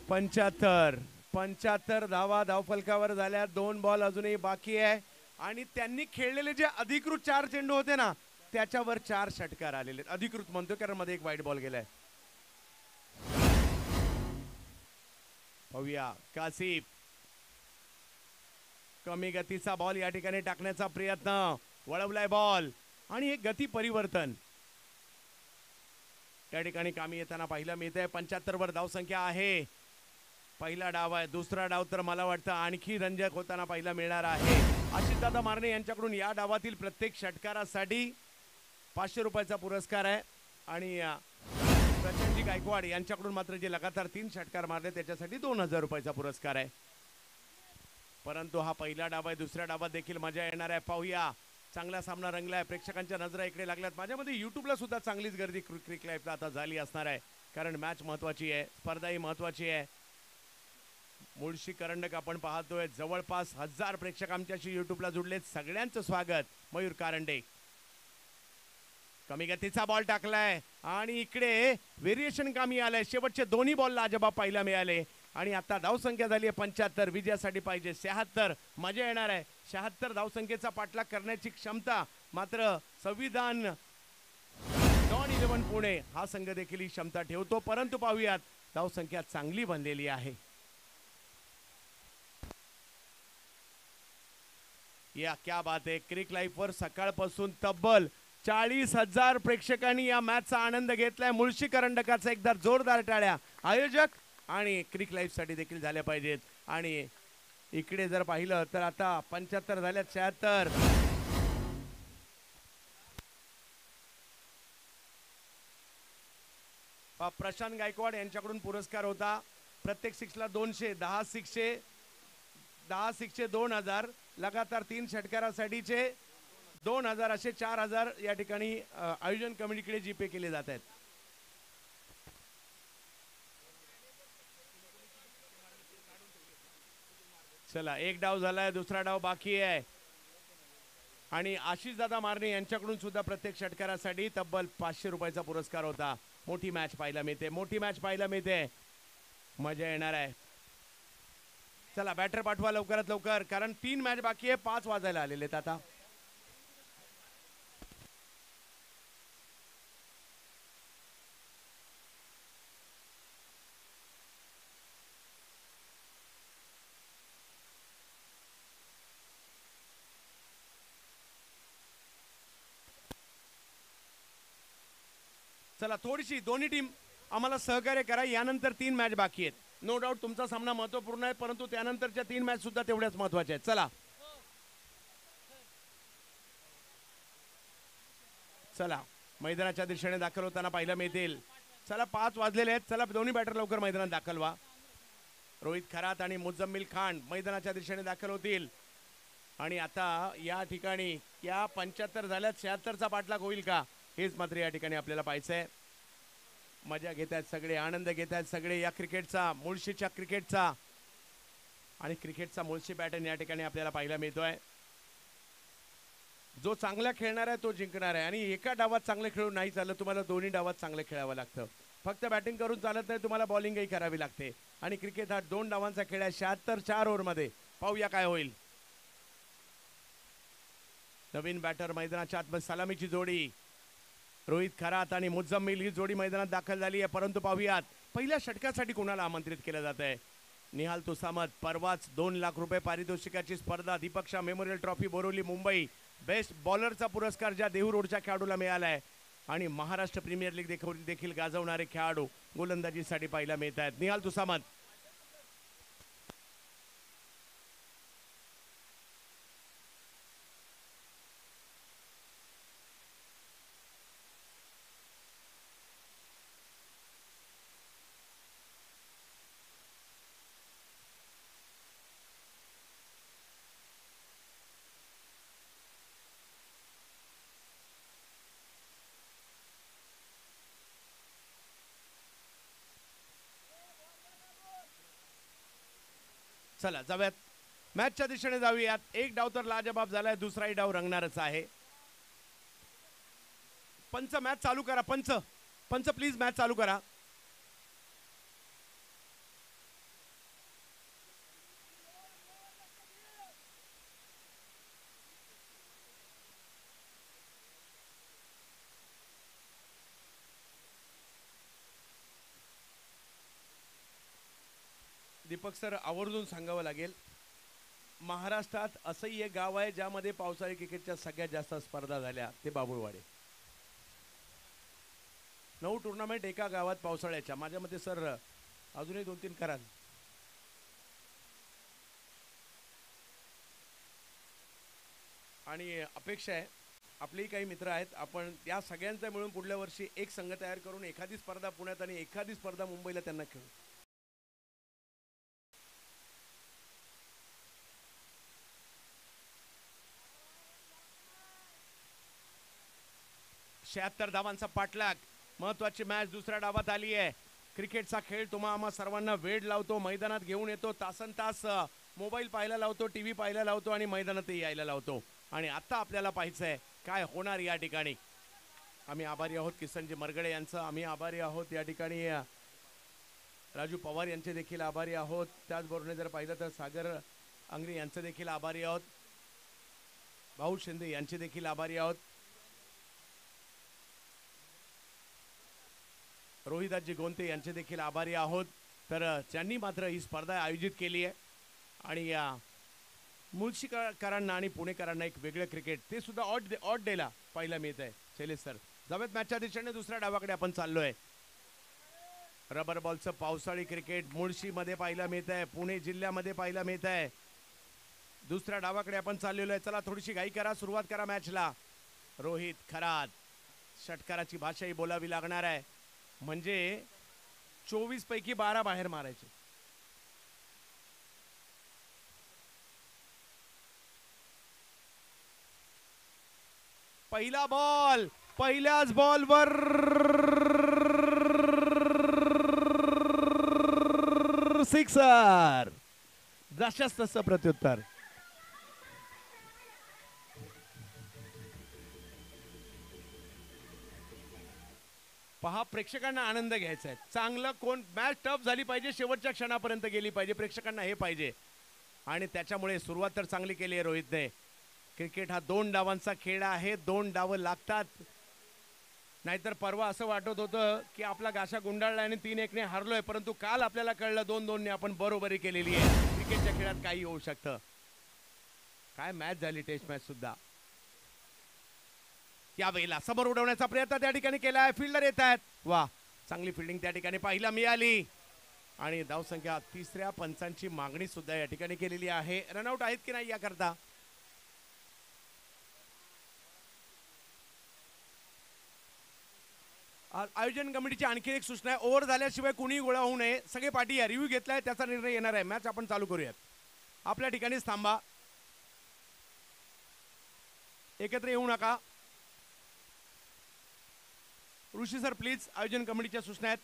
75 धावा धावफलकावर झाल्या. 2 बॉल अजूनही बाकी आहे. आणि त्यांनी खेळलेले जे अधिकृत 4 चेंडू होते ना, त्याच्यावर 4 षटकार आलेले. अधिकृत म्हणतो कारण मध्ये एक वाईट बॉल गेलाय. पाहूया कासिफ. कमी गतीचा बॉल या ठिकाणी टाकण्याचा प्रयत्न. वळवलाय बॉल आणि एक गती परिवर्तन त्या ठिकाणी कामी येताना पाहायला मिळतंय. 75 वर धावसंख्या आहे. पहिला डाव आहे. दुसरा डाव तर मला वाटतं आणखी रंजक होताना पाहायला मिळणार आहे. आशिषदादा मारणे यांच्याकडून या डावातील प्रत्येक षटकारासाठी 500 रुपयाचा पुरस्कार आहे. आणि प्रशांतजी गायकवाड यांच्याकडून मात्र जे लगातार 3 षटकार मारले त्याच्यासाठी 2000 रुपयाचा पुरस्कार आहे. परंतु हा पहिला डाव आहे. दुसऱ्या डावात देखील मजा येणार आहे. पाहूया. चांगला सामना रंगलाय. प्रेक्षकांच्या नजरा इकडे लागल्यात. माझ्यामध्ये युट्यूबला सुद्धा चांगलीच गर्दी क्रिक लाईव्हला आता झाली असणार आहे, कारण मॅच महत्वाची आहे, स्पर्धाही महत्वाची आहे. मुळशी करंडक आपण पाहतोय. जवळपास 1000 प्रेक्षक आमच्याशी युट्यूबला जुडलेत. सगळ्यांचं स्वागत. मयूर कारंडे कमी गतीचा बॉल टाकलाय आणि इकडे व्हेरिएशन कामी आलंय. शेवटचे दोन्ही बॉलला अजबाब पाहायला मिळाले. आणि आता धावसंख्या झाली आहे 75. विजयासाठी पाहिजे 76. मजा येणार आहे. 76 धावसंख्येचा पाठलाग करण्याची क्षमता मात्र संविधान डॉन 11 पुणे हा संघ देखील ही क्षमता ठेवतो. परंतु पाहूयात धावसंख्या चांगली बनलेली आहे. या क्या बात आहे. क्रिक लाईव्ह वर सकाळपासून तब्बल 40,000 प्रेक्षकांनी या मॅचचा आनंद घेतलाय. मुळशी करंडकाचा एकदा जोरदार टाळ्या आयोजक आणि क्रिक लाईव्ह साठी देखील झाल्या पाहिजेत. आणि इकडे जर पाहिलं तर आता 75 झाल्यात. 76 प्रशांत गायकवाड यांच्याकडून पुरस्कार होता. प्रत्येक 6ला 200. 10 600 2000. लगातार 3 षटकारासाठीचे 2000 असे 4000 या ठिकाणी आयोजन कमिटीकडे जीपे केले जात आहेत. चला एक डाव झालाय, दुसरा डाव बाकी आहे आणि आशिष दादा मारणे यांच्याकडून सुद्धा प्रत्येक षटकारासाठी तब्बल 500 रुपयाचा पुरस्कार होता. मोठी मॅच पाहायला मिळते, मोठी मॅच पाहायला मिळते, मजा येणार आहे. चला बॅटर पाठवा लवकरात लवकर, कारण 3 मॅच बाकी आहे, 5 वाजायला आलेले आहेत आता. चला थोडीशी दोन्ही टीम आम्हाला सहकार्य करा. यानंतर 3 मॅच बाकी आहेत. नो डाऊट तुमचा सामना महत्त्वपूर्ण आहे, परंतु त्यानंतरच्या 3 मॅच सुद्धा तेवढ्याच महत्त्वाच्या आहेत. चला चला मैदानाच्या दिशेने दाखल होताना पाहायला मिळतील. चला 5 वाजलेले आहेत. चला दोन्ही बॅटर लवकर मैदानात दाखल व्हा. रोहित खरात आणि मुझम्मिल खान मैदानाच्या दिशेने दाखल होतील. आणि आता या ठिकाणी या 75 झाल्यात, 76चा पाठलाग होईल का हेच मात्र या ठिकाणी आपल्याला पाहायचं आहे. मजा घेत आहेत सगळे, आनंद घेत आहेत सगळे या क्रिकेटचा, मुळशीच्या क्रिकेटचा. आणि क्रिकेटचा मुळशी पॅटर्न या ठिकाणी आपल्याला पाहायला मिळतोय. जो चांगला खेळणार आहे तो जिंकणार आहे. आणि एका डावात चांगलं खेळून नाही चाललं, तुम्हाला दोन्ही डावात चांगलं खेळावं लागतं. फक्त बॅटिंग करून चालत नाही, तुम्हाला बॉलिंगही करावी लागते. आणि क्रिकेट हा 2 डावांचा खेळ आहे. 76 4 ओव्हरमध्ये. पाहूया काय होईल. नवीन बॅटर मैदानाच्या आत, सलामीची जोडी रोहित खरात आणि मुझम्मिल ही जोडी मैदानात दाखल झाली आहे. परंतु पाहूयात पहिल्या षटकासाठी कोणाला आमंत्रित केलं जात आहे. निहाल तुसामत. परवाच 2 लाख रुपये पारितोषिकाची स्पर्धा Deepak Shah memorial trophy Borivali Mumbai best बॉलरचा पुरस्कार ज्या देहू रोडच्या खेळाडूला मिळाला आहे. आणि महाराष्ट्र प्रीमियर लीग देखील गाजवणारे खेळाडू गोलंदाजीसाठी पाहायला मिळत आहेत. निहाल तुसामत. चला जाऊयात मॅचच्या दिशेने जाऊयात. एक डाव तर लाजबाब झालाय, दुसराही डाव रंगणारच आहे. पंच मॅच चालू करा. पंच पंच प्लीज मॅच चालू करा. दीपक सर आवर्जून सांगावं लागेल, महाराष्ट्रात असंही एक गाव आहे ज्यामध्ये पावसाळी क्रिकेटच्या सगळ्यात जास्त स्पर्धा झाल्या, ते बाबुळवाडे. 9 टुर्नामेंट एका गावात पावसाळ्याच्या. माझ्या मते सर अजूनही 2-3 कराल. आणि अपेक्षा आहे, आपलेही काही मित्र आहेत, आपण त्या सगळ्यांचा मिळून पुढल्या वर्षी एक संघ तयार करून एखादी स्पर्धा पुण्यात आणि एखादी स्पर्धा मुंबईला त्यांना खेळू. 76 धावांचा पाठलाग. महत्वाची मॅच दुसऱ्या डावात आली आहे. क्रिकेटचा खेळ तुम्हा आम्हा सर्वांना वेळ लावतो, मैदानात घेऊन येतो, तासन तास मोबाईल पाहायला लावतो, टीव्ही पाहायला लावतो आणि मैदानातही यायला लावतो. आणि आता आपल्याला पाहायचं आहे काय होणार या ठिकाणी. आम्ही आभारी आहोत किसनजी मरगडे यांचं, आम्ही आभारी आहोत या ठिकाणी राजू पवार यांचे देखील आभारी आहोत. त्याचबरोबर जर पाहिलं तर सागर अंगरे यांचे देखील आभारी आहोत, भाऊ शिंदे यांचे देखील आभारी आहोत, रोहिदासजी गोंते यांचे देखील आभारी आहोत. तर त्यांनी मात्र ही स्पर्धा आयोजित केली आहे. आणि या मुळशीकरांना आणि पुणेकरांना एक वेगळं क्रिकेट ते सुद्धा ऑड डेला पाहायला मिळत आहे. शैलेश सर जावेत मॅचच्या दिशेने दुसऱ्या डावाकडे आपण चाललोय. रबर बॉलचं पावसाळी क्रिकेट मुळशीमध्ये पाहायला मिळत आहे, पुणे जिल्ह्यामध्ये पाहायला मिळत आहे. दुसऱ्या डावाकडे आपण चाललेलो आहे. चला थोडीशी घाई करा, सुरुवात करा मॅचला. रोहित खरात. षटकाराची भाषाही बोलावी लागणार आहे, म्हणजे 24 पैकी 12 बाहेर मारायचे. पहिला बॉल, पहिल्याच बॉलवर सिक्सर. जशाच तसं प्रत्युत्तर. पहा, प्रेक्षकांना आनंद घ्यायचा आहे. चांगलं कोण मॅच टफ झाली पाहिजे, शेवटच्या क्षणापर्यंत गेली पाहिजे, प्रेक्षकांना हे पाहिजे. आणि त्याच्यामुळे सुरुवात तर चांगली केली आहे रोहितने. क्रिकेट हा 2 डावांचा खेळ आहे, 2 डावं लागतात. नाहीतर परवा असं वाटत होतं की आपला गाशा गुंडाळला आणि 3-1 हारलोय, परंतु काल आपल्याला कळलं 2-2 ने आपण बरोबरी केलेली आहे. क्रिकेटच्या खेळात काही होऊ शकतं. काय मॅच झाली, टेस्ट मॅच सुद्धा. त्यावेळेला समोर उडवण्याचा प्रयत्न त्या ठिकाणी केला आहे. फिल्डर येत आहेत. वा, चांगली फिल्डिंग त्या ठिकाणी पाहायला मिळाली. आणि धावसंख्या तिसऱ्या पंचांची मागणी सुद्धा या ठिकाणी केलेली आहे. रनआउट आहेत की नाही याकरता. आयोजन कमिटीची आणखी एक सूचना आहे, ओव्हर झाल्याशिवाय कुणी गोळा होऊ नये. सगळे पाठी या रिव्ह्यू घेतलाय, त्याचा निर्णय येणार आहे. मॅच आपण चालू करूयात. आपल्या ठिकाणीच थांबा, एकत्र येऊ नका. ऋषी सर प्लीज, आयोजन कमिटीच्या सूचना आहेत.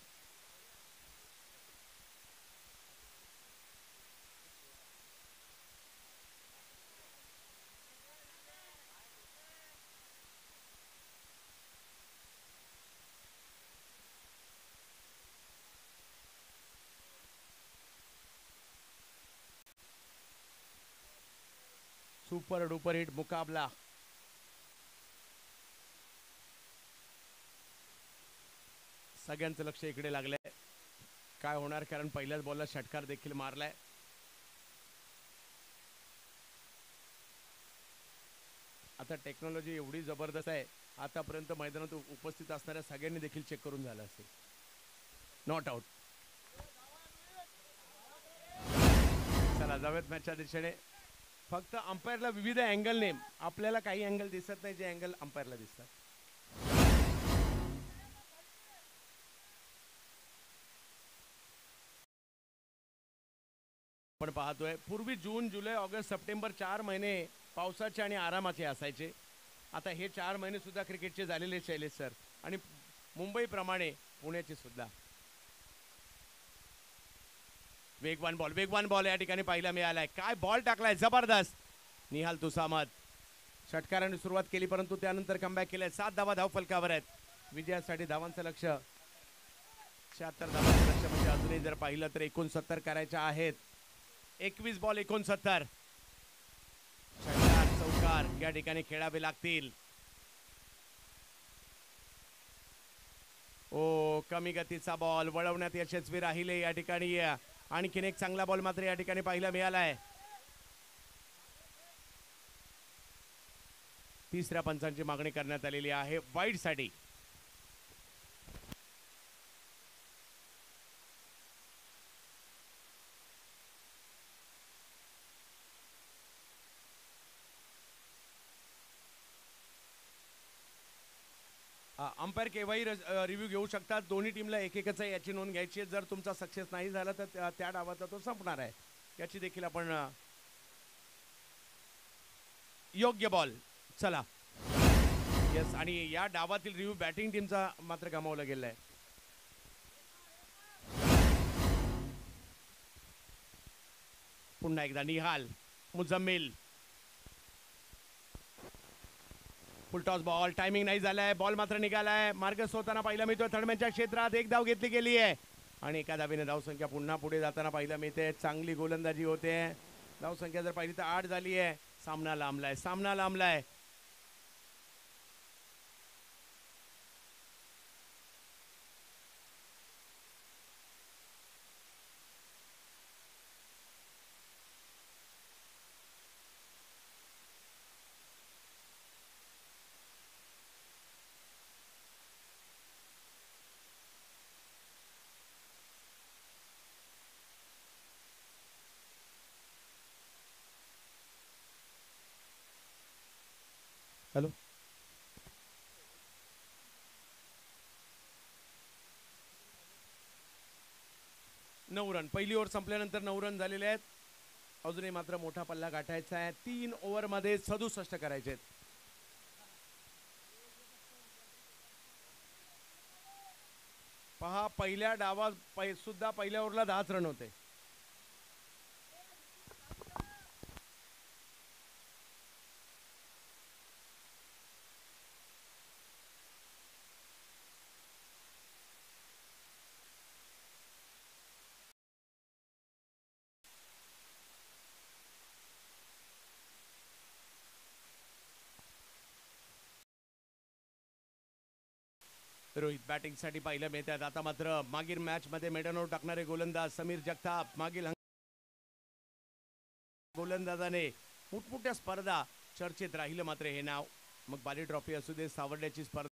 सुपर डुपर हिट मुकाबला. सगळ्यांचं लक्ष इकडे लागलंय. काय होणार, कारण पहिल्याच बॉलला षटकार देखील मारलाय. आता टेक्नॉलॉजी एवढी जबरदस्त आहे, आतापर्यंत मैदानात उपस्थित असणाऱ्या सगळ्यांनी देखील चेक करून झालं असेल. Not out. चला जाऊयात मॅचच्या दिशेने. फक्त अंपायरला विविध अँगलने, आपल्याला काही अँगल दिसत नाही जे अँगल अंपायरला दिसतात. आपण पाहतोय पूर्वी जून जुलै ऑगस्ट सप्टेंबर 4 महिने पावसाचे आणि आरामाचे असायचे. आता हे 4 महिने सुद्धा क्रिकेटचे झालेले शैलेश सर. आणि मुंबईप्रमाणे पुण्याचे सुद्धा. वेगवान बॉल या ठिकाणी पाहायला मिळालाय. काय बॉल टाकलाय, जबरदस्त. निहाल तुसामत षटकाराने सुरुवात केली, परंतु त्यानंतर कमबॅक केलाय. 7 धावा धावफलकावर आहेत. विजयासाठी धावांचं लक्ष 76 धावांचं लक्ष, म्हणजे अजूनही जर पाहिलं तर 69 करायच्या आहेत. 21 बॉल 69. षटकार चौकार या ठिकाणी खेळावे लागतील. ओ, कमी गतीचा बॉल वळवण्यात यशस्वी राहिले या ठिकाणी. आणखीन एक चांगला बॉल मात्र या ठिकाणी पाहायला मिळालाय. तिसऱ्या पंचांची मागणी करण्यात आलेली आहे वाईड साठी. अंपायर केव्हाही रिव्ह्यू घेऊ शकतात. दोन्ही टीमला एक एकच आहे याची नोंद घ्यायची आहे. जर तुमचा सक्सेस नाही झाला तर त्या डावाचा तो संपणार आहे, याची देखील आपण. योग्य बॉल. चला यस. आणि या डावातील रिव्ह्यू बॅटिंग टीमचा मात्र गमावला गेलाय. पुन्हा एकदा Nihal Muzammil. Full toss ball, timing नाही झालाय, बॉल मात्र निघालाय. मार्ग सोडताना पाहिला मिळतोय थर्डमॅनच्या क्षेत्रात. एक धाव घेतली गेली आहे आणि एका धावेने धावसंख्या पुन्हा पुढे जाताना पाहिला मिळते. चांगली गोलंदाजी होते. धावसंख्या जर पाहिली तर 8 झाली आहे. सामना लांबलाय. Hello, 9 run. पहिली ओव्हर संपल्यानंतर 9 रन झालेले आहेत. अजूनही मात्र मोठा पल्ला गाठायचा आहे. 3 ओव्हर मध्ये 67 करायचे आहेत. पहा, पहिल्या डावात सुद्धा पहिल्या ओव्हरला 10 रन होते. रोहित बॅटिंग साठी पाहिलं मिळतात. आता मात्र मागील मॅच मध्ये मेडनवर टाकणारे गोलंदाज समीर जगताप. मागील गोलंदाजाने मोठमोठ्या स्पर्धा चर्चेत राहिलं मात्र हे नाव. मग बाली ट्रॉफी असू दे, सावर्ड्याची स्पर्धा,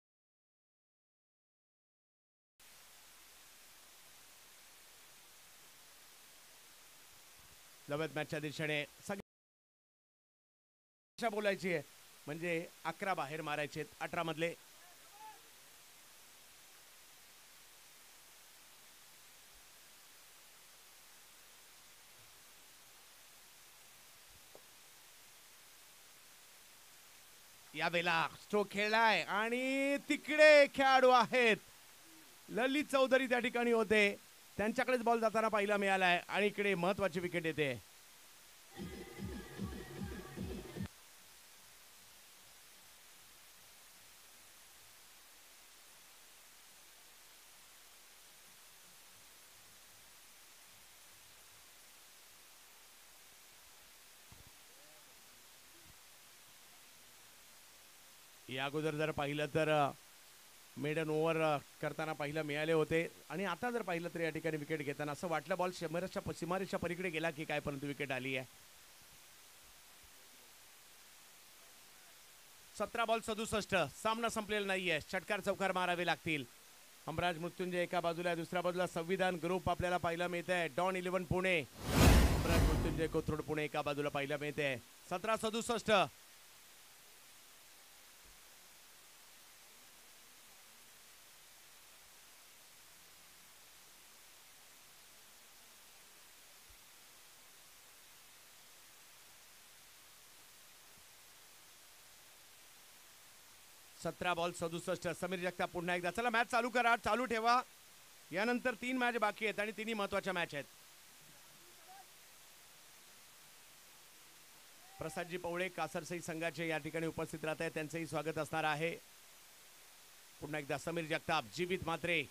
नव्वद मॅचच्या दिशेने सगळ्या बोलायची आहे म्हणजे 11 बाहेर मारायचे 18 मधले. यावेळेला स्ट्रोक खेळलाय आणि तिकडे खेळाडू आहेत ललित चौधरी त्या ठिकाणी होते. त्यांच्याकडेच बॉल जाताना पाहायला मिळालाय आणि इकडे महत्वाची विकेट येते. या अगोदर जर पाहिलं तर मेडन ओव्हर करताना पाहिलं मिळाले होते आणि आता जर पाहिलं तर या ठिकाणी विकेट घेताना असं वाटलं बॉल सीमारेषच्या पलीकडे गेला की काय, परंतु विकेट आली आहे. 17 बॉल 67. सामना संपलेला नाहीये. षटकार चौकार मारावे लागतील. हमराज मृत्युंजय एका बाजूला, दुसऱ्या बाजूला संविधान ग्रुप आपल्याला पाहायला मिळतंय. डॉन 11 पुणे, हमराज मृत्युंजय कोथरूड पुणे एका बाजूला पाहायला मिळते. 17-67. बॉल 67. समीर जगताप पुन्हा एकदा. चला मॅच चालू करा, चालू ठेवा. यानंतर 3 मॅच बाकी आहेत आणि तिन्ही महत्वाच्या मॅच आहेत. प्रसादजी पवळे कासरसई संघाचे या ठिकाणी उपस्थित राहत आहेत, त्यांचंही स्वागत असणार आहे. पुन्हा एकदा समीर जगताप. जीवित मात्रे,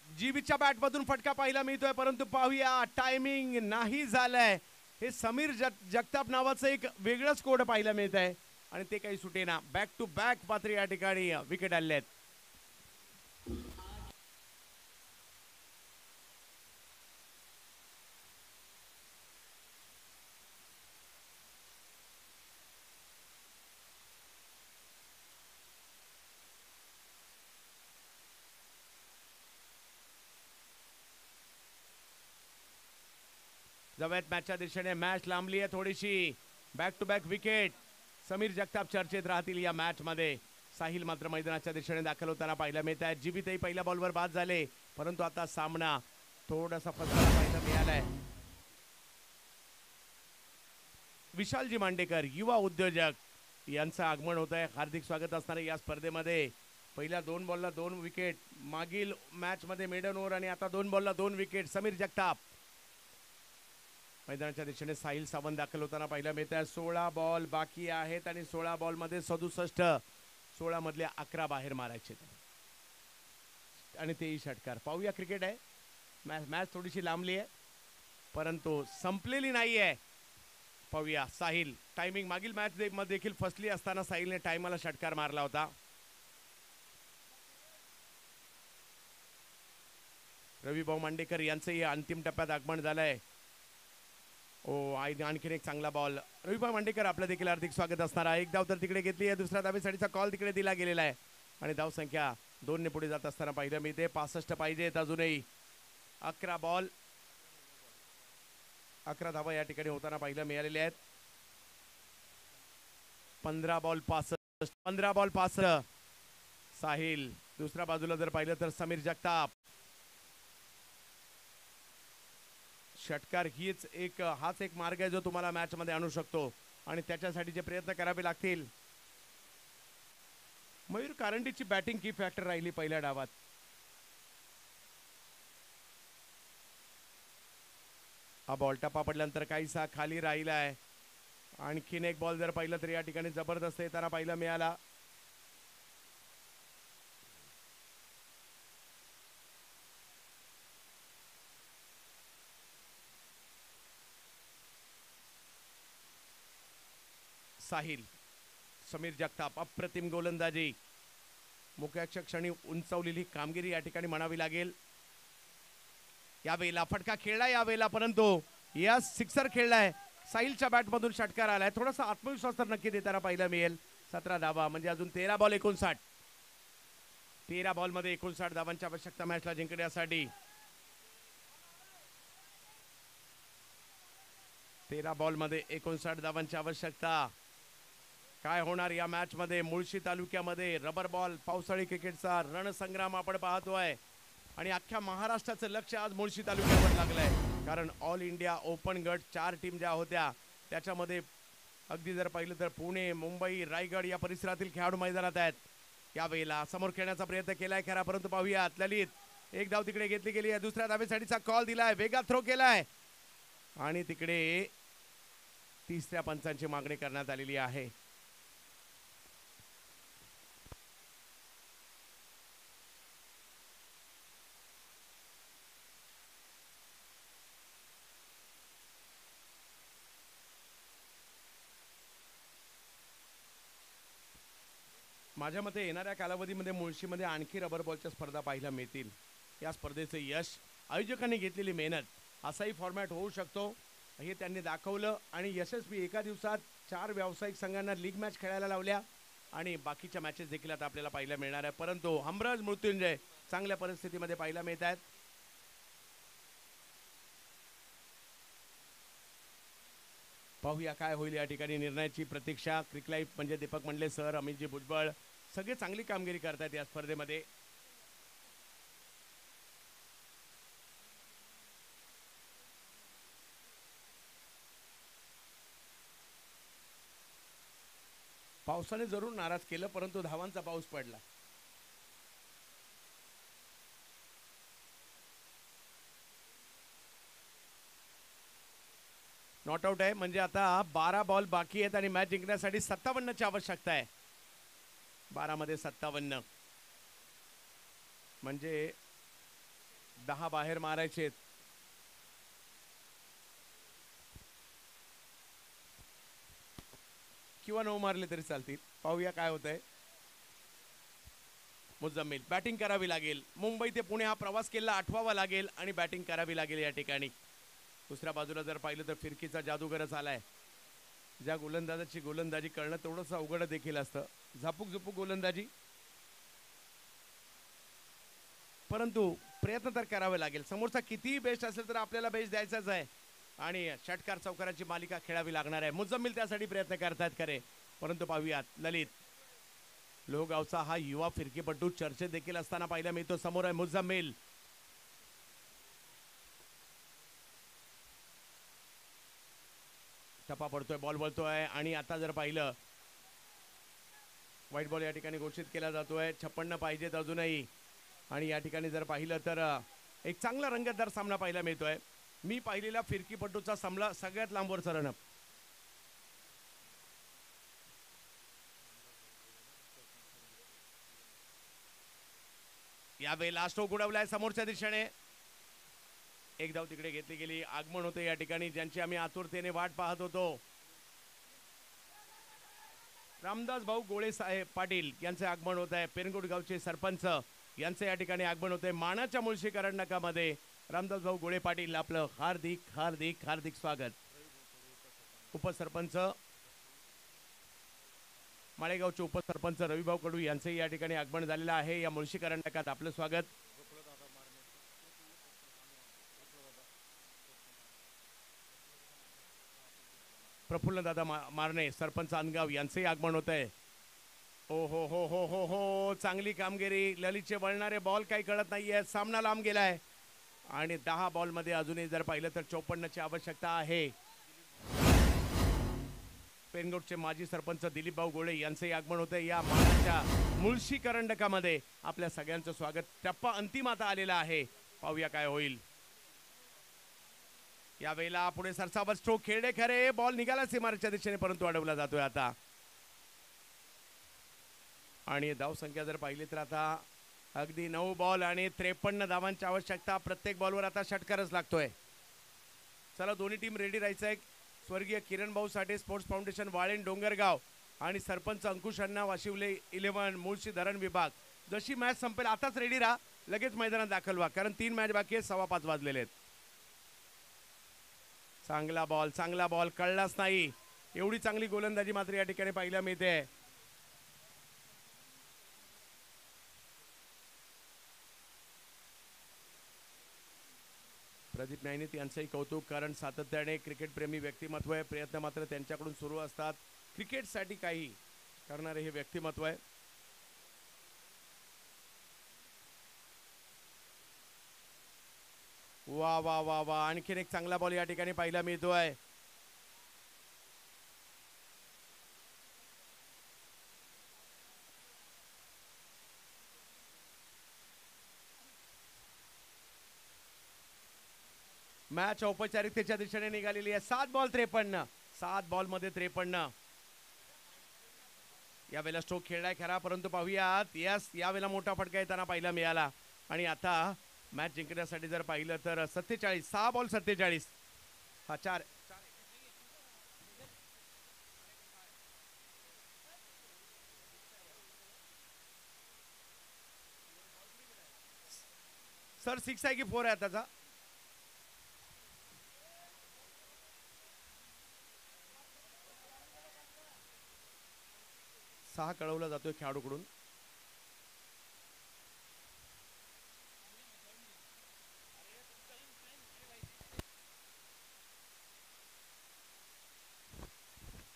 जीवितच्या बॅटमधून फटका पाहायला मिळतोय, परंतु पाहूया टायमिंग नाही झालंय. हे समीर जगताप नावाचं एक वेगळंच कोड पाहायला मिळत आहे आणि ते काही सुटेना. बॅक टू बॅक मात्र या ठिकाणी विकेट आले आहेत. जवळ मॅचच्या दिशेने मॅच लांबली आहे थोडीशी. Back to back wicket. Sameer Jagtap चर्चेत राहतील या मॅच मध्ये. साहिल मात्र मैदानाच्या दिशेने दाखल होताना पाहायला मिळत आहे. जीवितही पहिल्या बॉलवर बाद झाले, परंतु आता सामना थोडासा फसलेला पाहायला मिळालाय. विशालजी मांडेकर युवा उद्योजक यांचं आगमन होत आहे. हार्दिक स्वागत असणारे या स्पर्धेमध्ये. पहिल्या 2 बॉलला 2 विकेट, मागील मॅच मध्ये मेडन ओव्हर आणि आता 2 बॉलला 2 विकेट. समीर जगताप मैदानाच्या दिशेने. साहिल सावंत दाखल होताना पाहायला मिळत आहे. 16 बॉल बाकी आहेत आणि 16 बॉल मध्ये 67. 16 मधले 11 बाहेर मारायचे आणि तेही षटकार. पाहूया, क्रिकेट आहे. मॅच थोडीशी लांबली आहे परंतु संपलेली नाही आहे. पाहूया साहिल. टायमिंग मागील मॅच मध्ये देखील फसली असताना साहिलने टायमाला षटकार मारला होता. रविभाऊ मांडेकर यांचंही अंतिम टप्प्यात आगमन झालंय. आणखीन एक चांगला बॉल. रविभाऊ मांडेकर आपलं देखील हार्दिक स्वागत असणार आहे. एक धाव तर तिकडे घेतली आहे, दुसऱ्या धावेसाठीचा कॉल तिकडे दिला गेलेला आहे आणि धाव संख्या 2 ने पुढे जात असताना पाहिलं मिळते. 65 पाहिजेत अजूनही. 11 बॉल 11 धावा या ठिकाणी होताना पाहिलं मिळालेले आहेत. 15 बॉल 65. 15 बॉल 65. साहिल. दुसऱ्या बाजूला जर पाहिलं तर समीर जगताप. षटकार हाच एक मार्ग आहे जो तुम्हाला मॅच मध्ये आणू शकतो आणि त्याच्यासाठीचे प्रयत्न करावे लागतील. मयूर कारंडीची बॅटिंग की फॅक्टर राहिली पहिल्या डावात. हा बॉल टप्पा पडल्यानंतर काहीसा खाली राहिला आहे. आणखीन एक बॉल जर पाहिलं तर या ठिकाणी जबरदस्त येताना पाहायला मिळाला. साहिल. समीर जगताप अप्रतिम गोलंदाजी. मोक्याच्या क्षणी उंचवलेली कामगिरी या ठिकाणी म्हणावी लागेल. यावेळेला फटका खेळला यावेळेला, परंतु या सिक्सर खेळलाय. साहिलच्या बॅटमधून षटकार आलाय. थोडासा आत्मविश्वास तर नक्की देताना पाहायला मिळेल. 17 धावा म्हणजे अजून 13 बॉल 59. 13 बॉलमध्ये 59 धावांची आवश्यकता मॅचला जिंकण्यासाठी. 13 बॉलमध्ये 59 धावांची आवश्यकता. काय होणार या मॅच मध्ये? मुळशी तालुक्यामध्ये रबर बॉल पावसाळी क्रिकेटचा रणसंग्राम आपण पाहतोय आणि अख्ख्या महाराष्ट्राचं लक्ष आज मुळशी तालुक्यावर लागलंय. कारण ऑल इंडिया ओपन गट 4 टीम ज्या होत्या त्याच्यामध्ये अगदी जर पाहिलं तर पुणे, मुंबई, रायगड या परिसरातील खेळाडू मैदानात आहेत. यावेळेला समोर खेळण्याचा प्रयत्न केलाय खरा, परंतु पाहूयात. ललित एक धाव तिकडे घेतली गेली आहे. दुसऱ्या धावेसाठीचा कॉल दिलाय. वेगात थ्रो केलाय आणि तिकडे तिसऱ्या पंचांची मागणी करण्यात आलेली आहे. माझ्या मते येणाऱ्या कालावधीमध्ये मुळशीमध्ये आणखी रबर बॉलच्या स्पर्धा पाहायला मिळतील. या स्पर्धेचे यश, आयोजकांनी घेतलेली मेहनत, असाही फॉर्मॅट होऊ शकतो हे त्यांनी दाखवलं आणि यशस्वी. एका दिवसात 4 व्यावसायिक संघांना लीग मॅच खेळायला लावल्या आणि बाकीच्या मॅचेस देखील आता आपल्याला पाहायला मिळणार आहे. परंतु हमरज मृत्युंजय चांगल्या परिस्थितीमध्ये पाहायला मिळत आहेत. पाहूया काय होईल या ठिकाणी. निर्णयाची प्रतीक्षा. क्रिकलाईफ म्हणजे दीपक मंडले सर, अमितजी भुजबळ सगळे चांगली कामगिरी करतात या स्पर्धेमध्ये. पावसाने जरूर नाराज केलं, परंतु धावांचा पाऊस पडला. नॉट आउट आहे म्हणजे आता 12 बॉल बाकी आहेत आणि मॅच जिंकण्यासाठी 57 ची आवश्यकता आहे. 12 मध्ये 57 म्हणजे 10 बाहेर मारायचे. किंवा 9 मारले तरी चालतील. पाहूया काय होतंय. मुजम्मिल बॅटिंग करावी लागेल. मुंबई ते पुणे हा प्रवास केला आठवावा लागेल आणि बॅटिंग करावी लागेल या ठिकाणी. दुसऱ्या बाजूला जर पाहिलं तर फिरकीचा जादूगरच आलाय. ज्या गोलंदाजाची गोलंदाजी करणं तेवढंच अवघड देखील असतं. झापूक झुपूक गोलंदाजी, परंतु प्रयत्न तर करावे लागेल. समोरचा कितीही बेस्ट असेल तर आपल्याला बेस्ट द्यायचाच आहे आणि षटकार चौकाराची मालिका खेळावी लागणार आहे. मुजम्मिल त्यासाठी प्रयत्न करतात खरे, परंतु पाहूयात. ललित लोहगावचा हा युवा फिरकीपटू चर्चेत देखील असताना पाहायला मिळतो. समोर आहे मुजम्मिल. टप्पा पडतोय, बॉल बोलतोय आणि आता जर पाहिलं व्हाईट बॉल या ठिकाणी घोषित केला जातोय. 56 पाहिजेत अजूनही आणि या ठिकाणी जर पाहिलं तर एक चांगला रंगतदार सामना पाहायला मिळतोय. मी पाहिलेला फिरकीपटूचा सामना सगळ्यात लांबवर सरळ. यावेळेला स्ट्रोक उडवलाय समोरच्या दिशेने. एक धाव तिकडे घेतली गेली. आगमन होते या ठिकाणी ज्यांची आम्ही आतुरतेने वाट पाहत होतो. रामदास भाऊ गोळे साहेब पाटील यांचे आगमन होत आहे. पेरंगुट गावचे सरपंच यांचे या ठिकाणी आगमन होते. मानाच्या मुळशी करंडकामध्ये रामदास भाऊ गोळे पाटील आपलं हार्दिक हार्दिक हार्दिक स्वागत. उपसरपंच माळेगावचे उपसरपंच रविभाऊ कडू यांचे या ठिकाणी आगमन झालेलं आहे. या मुळशी करंडकात आपलं स्वागत. प्रफुल्ल दादा मारणे सरपंच अनगाव यांचेही आगमन होत आहे. हो हो हो हो हो हो चांगली कामगिरी. ललितचे वळणारे बॉल काही कळत नाहीये. सामना लांब गेलाय आणि 10 बॉल मध्ये अजूनही जर पाहिलं तर 54 ची आवश्यकता आहे. पेनगोटचे माजी सरपंच दिलीप भाऊ गोळे यांचेही आगमन होते. या मानाच्या मुळशी करंडकामध्ये आपल्या सगळ्यांचं स्वागत. टप्पा अंतिम आता आलेला आहे. पाहूया काय होईल. यावेळेला पुढे सरसावर स्ट्रोक खेळले खरे. बॉल निघाला सीमारेच्या दिशेने परंतु अडवला जातोय आता. आणि धाव संख्या जर पाहिली तर आता अगदी 9 बॉल आणि 53 धावांची आवश्यकता. प्रत्येक बॉलवर आता षटकारच लागतोय. चला दोन्ही टीम रेडी राहायचंय. स्वर्गीय किरण भाऊ साठे स्पोर्ट्स फाउंडेशन वाळेन डोंगरगाव आणि सरपंच अंकुश अण्णा वाशिवले 11 मुळशी धरण विभाग जशी मॅच संपेल आताच रेडी राहा, लगेच मैदानात दाखल व्हा, कारण 3 मॅच बाकी आहेत, 5:15 वाजलेले आहेत. चांगला बॉल कळलाच नाही. एवढी चांगली गोलंदाजी मात्र या ठिकाणी पाहायला मिळते. प्रदीप नैनित यांचंही कौतुक, कारण सातत्याने क्रिकेट प्रेमी व्यक्तिमत्व आहे. प्रयत्न मात्र त्यांच्याकडून सुरू असतात. क्रिकेटसाठी काही करणारे हे व्यक्तिमत्व आहे. वा वा वा वा, आणखीन एक चांगला बॉल या ठिकाणी पाहायला मिळतोय. मॅच औपचारिकतेच्या दिशेने निघालेली आहे. 7 बॉल 53, 7 बॉल मध्ये 53. यावेळेला स्ट्रोक खेळलाय खरा, परंतु पाहूयात. यस, यावेळेला मोठा फटका येताना पाहायला मिळाला. आणि आता मॅच जिंकण्यासाठी जर पाहिलं तर 47, 6 बॉल 47. हा 4 सर 6 आहे की 4 आहे त्याचा? 6 कळवला जातोय खेळाडूकडून.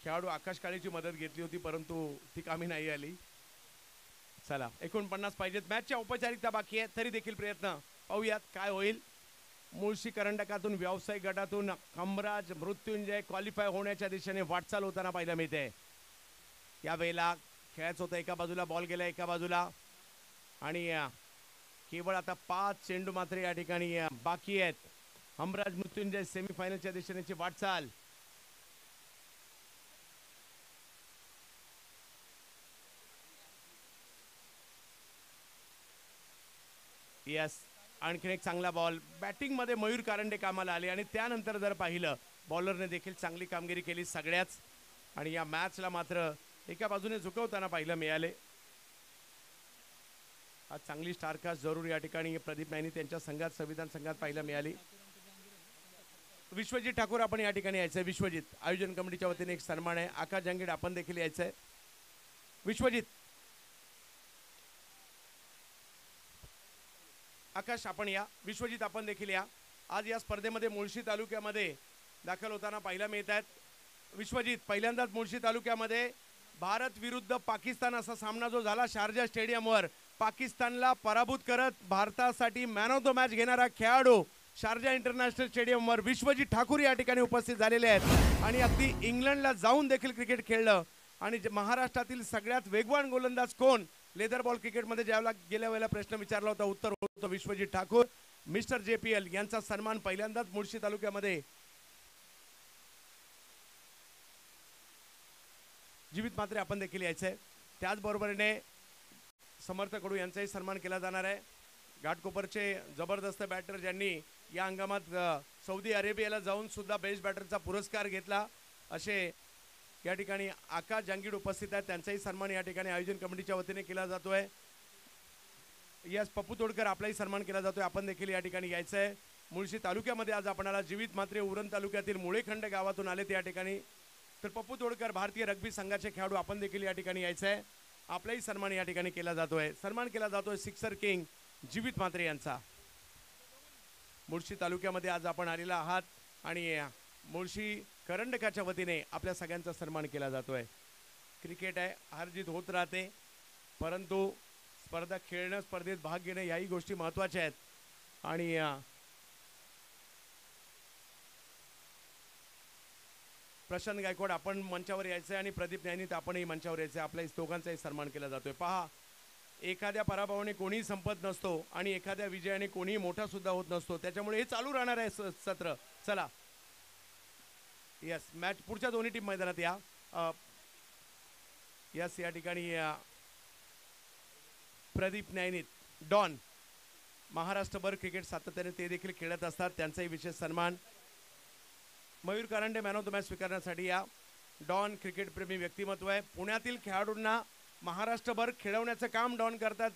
खेळाडू आकाश काळेची मदत घेतली होती, परंतु ती कामी नाही आली. चला 49 पाहिजेत. मॅचची औपचारिकता बाकी आहे, तरी देखील प्रयत्न पाहूयात काय होईल. मुळशी करंडकातून व्यावसायिक गटातून हमराज मृत्युंजय क्वालिफाय होण्याच्या दिशेने वाटचाल होताना पाहायला मिळते. यावेळेला खेळायचं होतं, एका बाजूला बॉल गेला एका बाजूला, आणि केवळ आता 5 चेंडू मात्र या ठिकाणी बाकी आहेत. हमराज मृत्युंजय सेमीफायनलच्या दिशेनेची वाटचाल. यस, आणखीन एक चांगला बॉल. बॅटिंग मध्ये मयूर कारंडे कामाला आले, आणि त्यानंतर जर पाहिलं बॉलरने देखील चांगली कामगिरी केली सगळ्याच. आणि या मॅचला मात्र एका बाजूने झुकवताना पाहायला मिळाले. आज चांगली स्टारकास्ट जरूर या ठिकाणी प्रदीप नैनित यांच्या संघात, संविधान संघात पाहायला मिळाली. विश्वजित ठाकूर आपण या ठिकाणी यायचंय. विश्वजित, आयोजन कमिटीच्या वतीने एक सन्मान आहे. आकाश जंगीड आपण देखील यायचंय. विश्वजित, आकाश आपण या. विश्वजित आपण देखील या. आज या स्पर्धेमध्ये मुळशी तालुक्यामध्ये दाखल होताना पाहायला मिळत आहेत. विश्वजित, पहिल्यांदाच मुळशी तालुक्यामध्ये भारत विरुद्ध पाकिस्तान असा सामना जो झाला शारजा स्टेडियमवर, पाकिस्तानला पराभूत करत भारतासाठी मॅन ऑफ द मॅच घेणारा खेळाडू शारजा इंटरनॅशनल स्टेडियमवर विश्वजित ठाकूर या ठिकाणी उपस्थित झालेले आहेत. आणि अगदी इंग्लंडला जाऊन देखील क्रिकेट खेळलं. आणि महाराष्ट्रातील सगळ्यात वेगवान गोलंदाज कोण लेदर बॉल क्रिकेटमध्ये ज्यावेळेला गेल्या वेळेला प्रश्न विचारला होता, उत्तर होतं विश्वजित ठाकूर. मिस्टर JPL यांचा सन्मान पहिल्यांदाच मुळशी तालुक्यामध्ये जीवित मात्रे आपण देखील यायचंय. त्याचबरोबरीने समर्थ कडू यांचाही सन्मान केला जाणार आहे. घाटकोपरचे जबरदस्त बॅटर ज्यांनी या हंगामात सौदी अरेबियाला जाऊन सुद्धा बेस्ट बॅटरचा पुरस्कार घेतला, असे या ठिकाणी आकाश जंगीड उपस्थित आहेत. त्यांचाही सन्मान या ठिकाणी आयोजन कमिटीच्या वतीने केला जातोय. यस, पप्पू तोडकर आपलाही सन्मान केला जातोय. आपण देखील या ठिकाणी यायचंय. मुळशी तालुक्यामध्ये आज आपणाला जीवित मात्रे उरण तालुक्यातील मुळेखंड गावातून आले त्या ठिकाणी. तर पप्पू तोडकर भारतीय रग्बी संघाचे खेळाडू आपण देखील या ठिकाणी यायचंय. आपलाही सन्मान या ठिकाणी केला जातोय. सन्मान केला जातोय सिक्सर किंग जीवित मात्रे यांचा. मुळशी तालुक्यामध्ये आज आपण आलेला आहात, आणि मुळशी करंडकाच्या वतीने आपल्या सगळ्यांचा सन्मान केला जातोय. क्रिकेट आहे, हारजीत होत राहते, परंतु स्पर्धा खेळणं, स्पर्धेत भाग घेणं याही गोष्टी महत्त्वाच्या आहेत. आणि प्रशांत गायकवाड आपण मंचावर यायचंय, आणि प्रदीप नैनित आपणही मंचावर यायचंय. आपल्या दोघांचाही सन्मान केला जातोय. पहा, एखाद्या पराभवाने कोणीही संपत नसतो, आणि एखाद्या विजयाने कोणीही मोठा सुद्धा होत नसतो. त्याच्यामुळे हे चालू राहणार आहे सत्र. चला, यस, मॅच पुढच्या दोन्ही टीम मैदानात या. यस, या ठिकाणी प्रदीप नैनित डॉन, महाराष्ट्रभर क्रिकेट सातत्याने ते देखील खेळत असतात, त्यांचाही विशेष सन्मान. Mayur Karande man of the match स्वीकारण्यासाठी या. डॉन क्रिकेट प्रेमी व्यक्तिमत्व आहे. पुण्यातील खेळाडूंना महाराष्ट्रभर खेळवण्याचं काम डॉन करतात.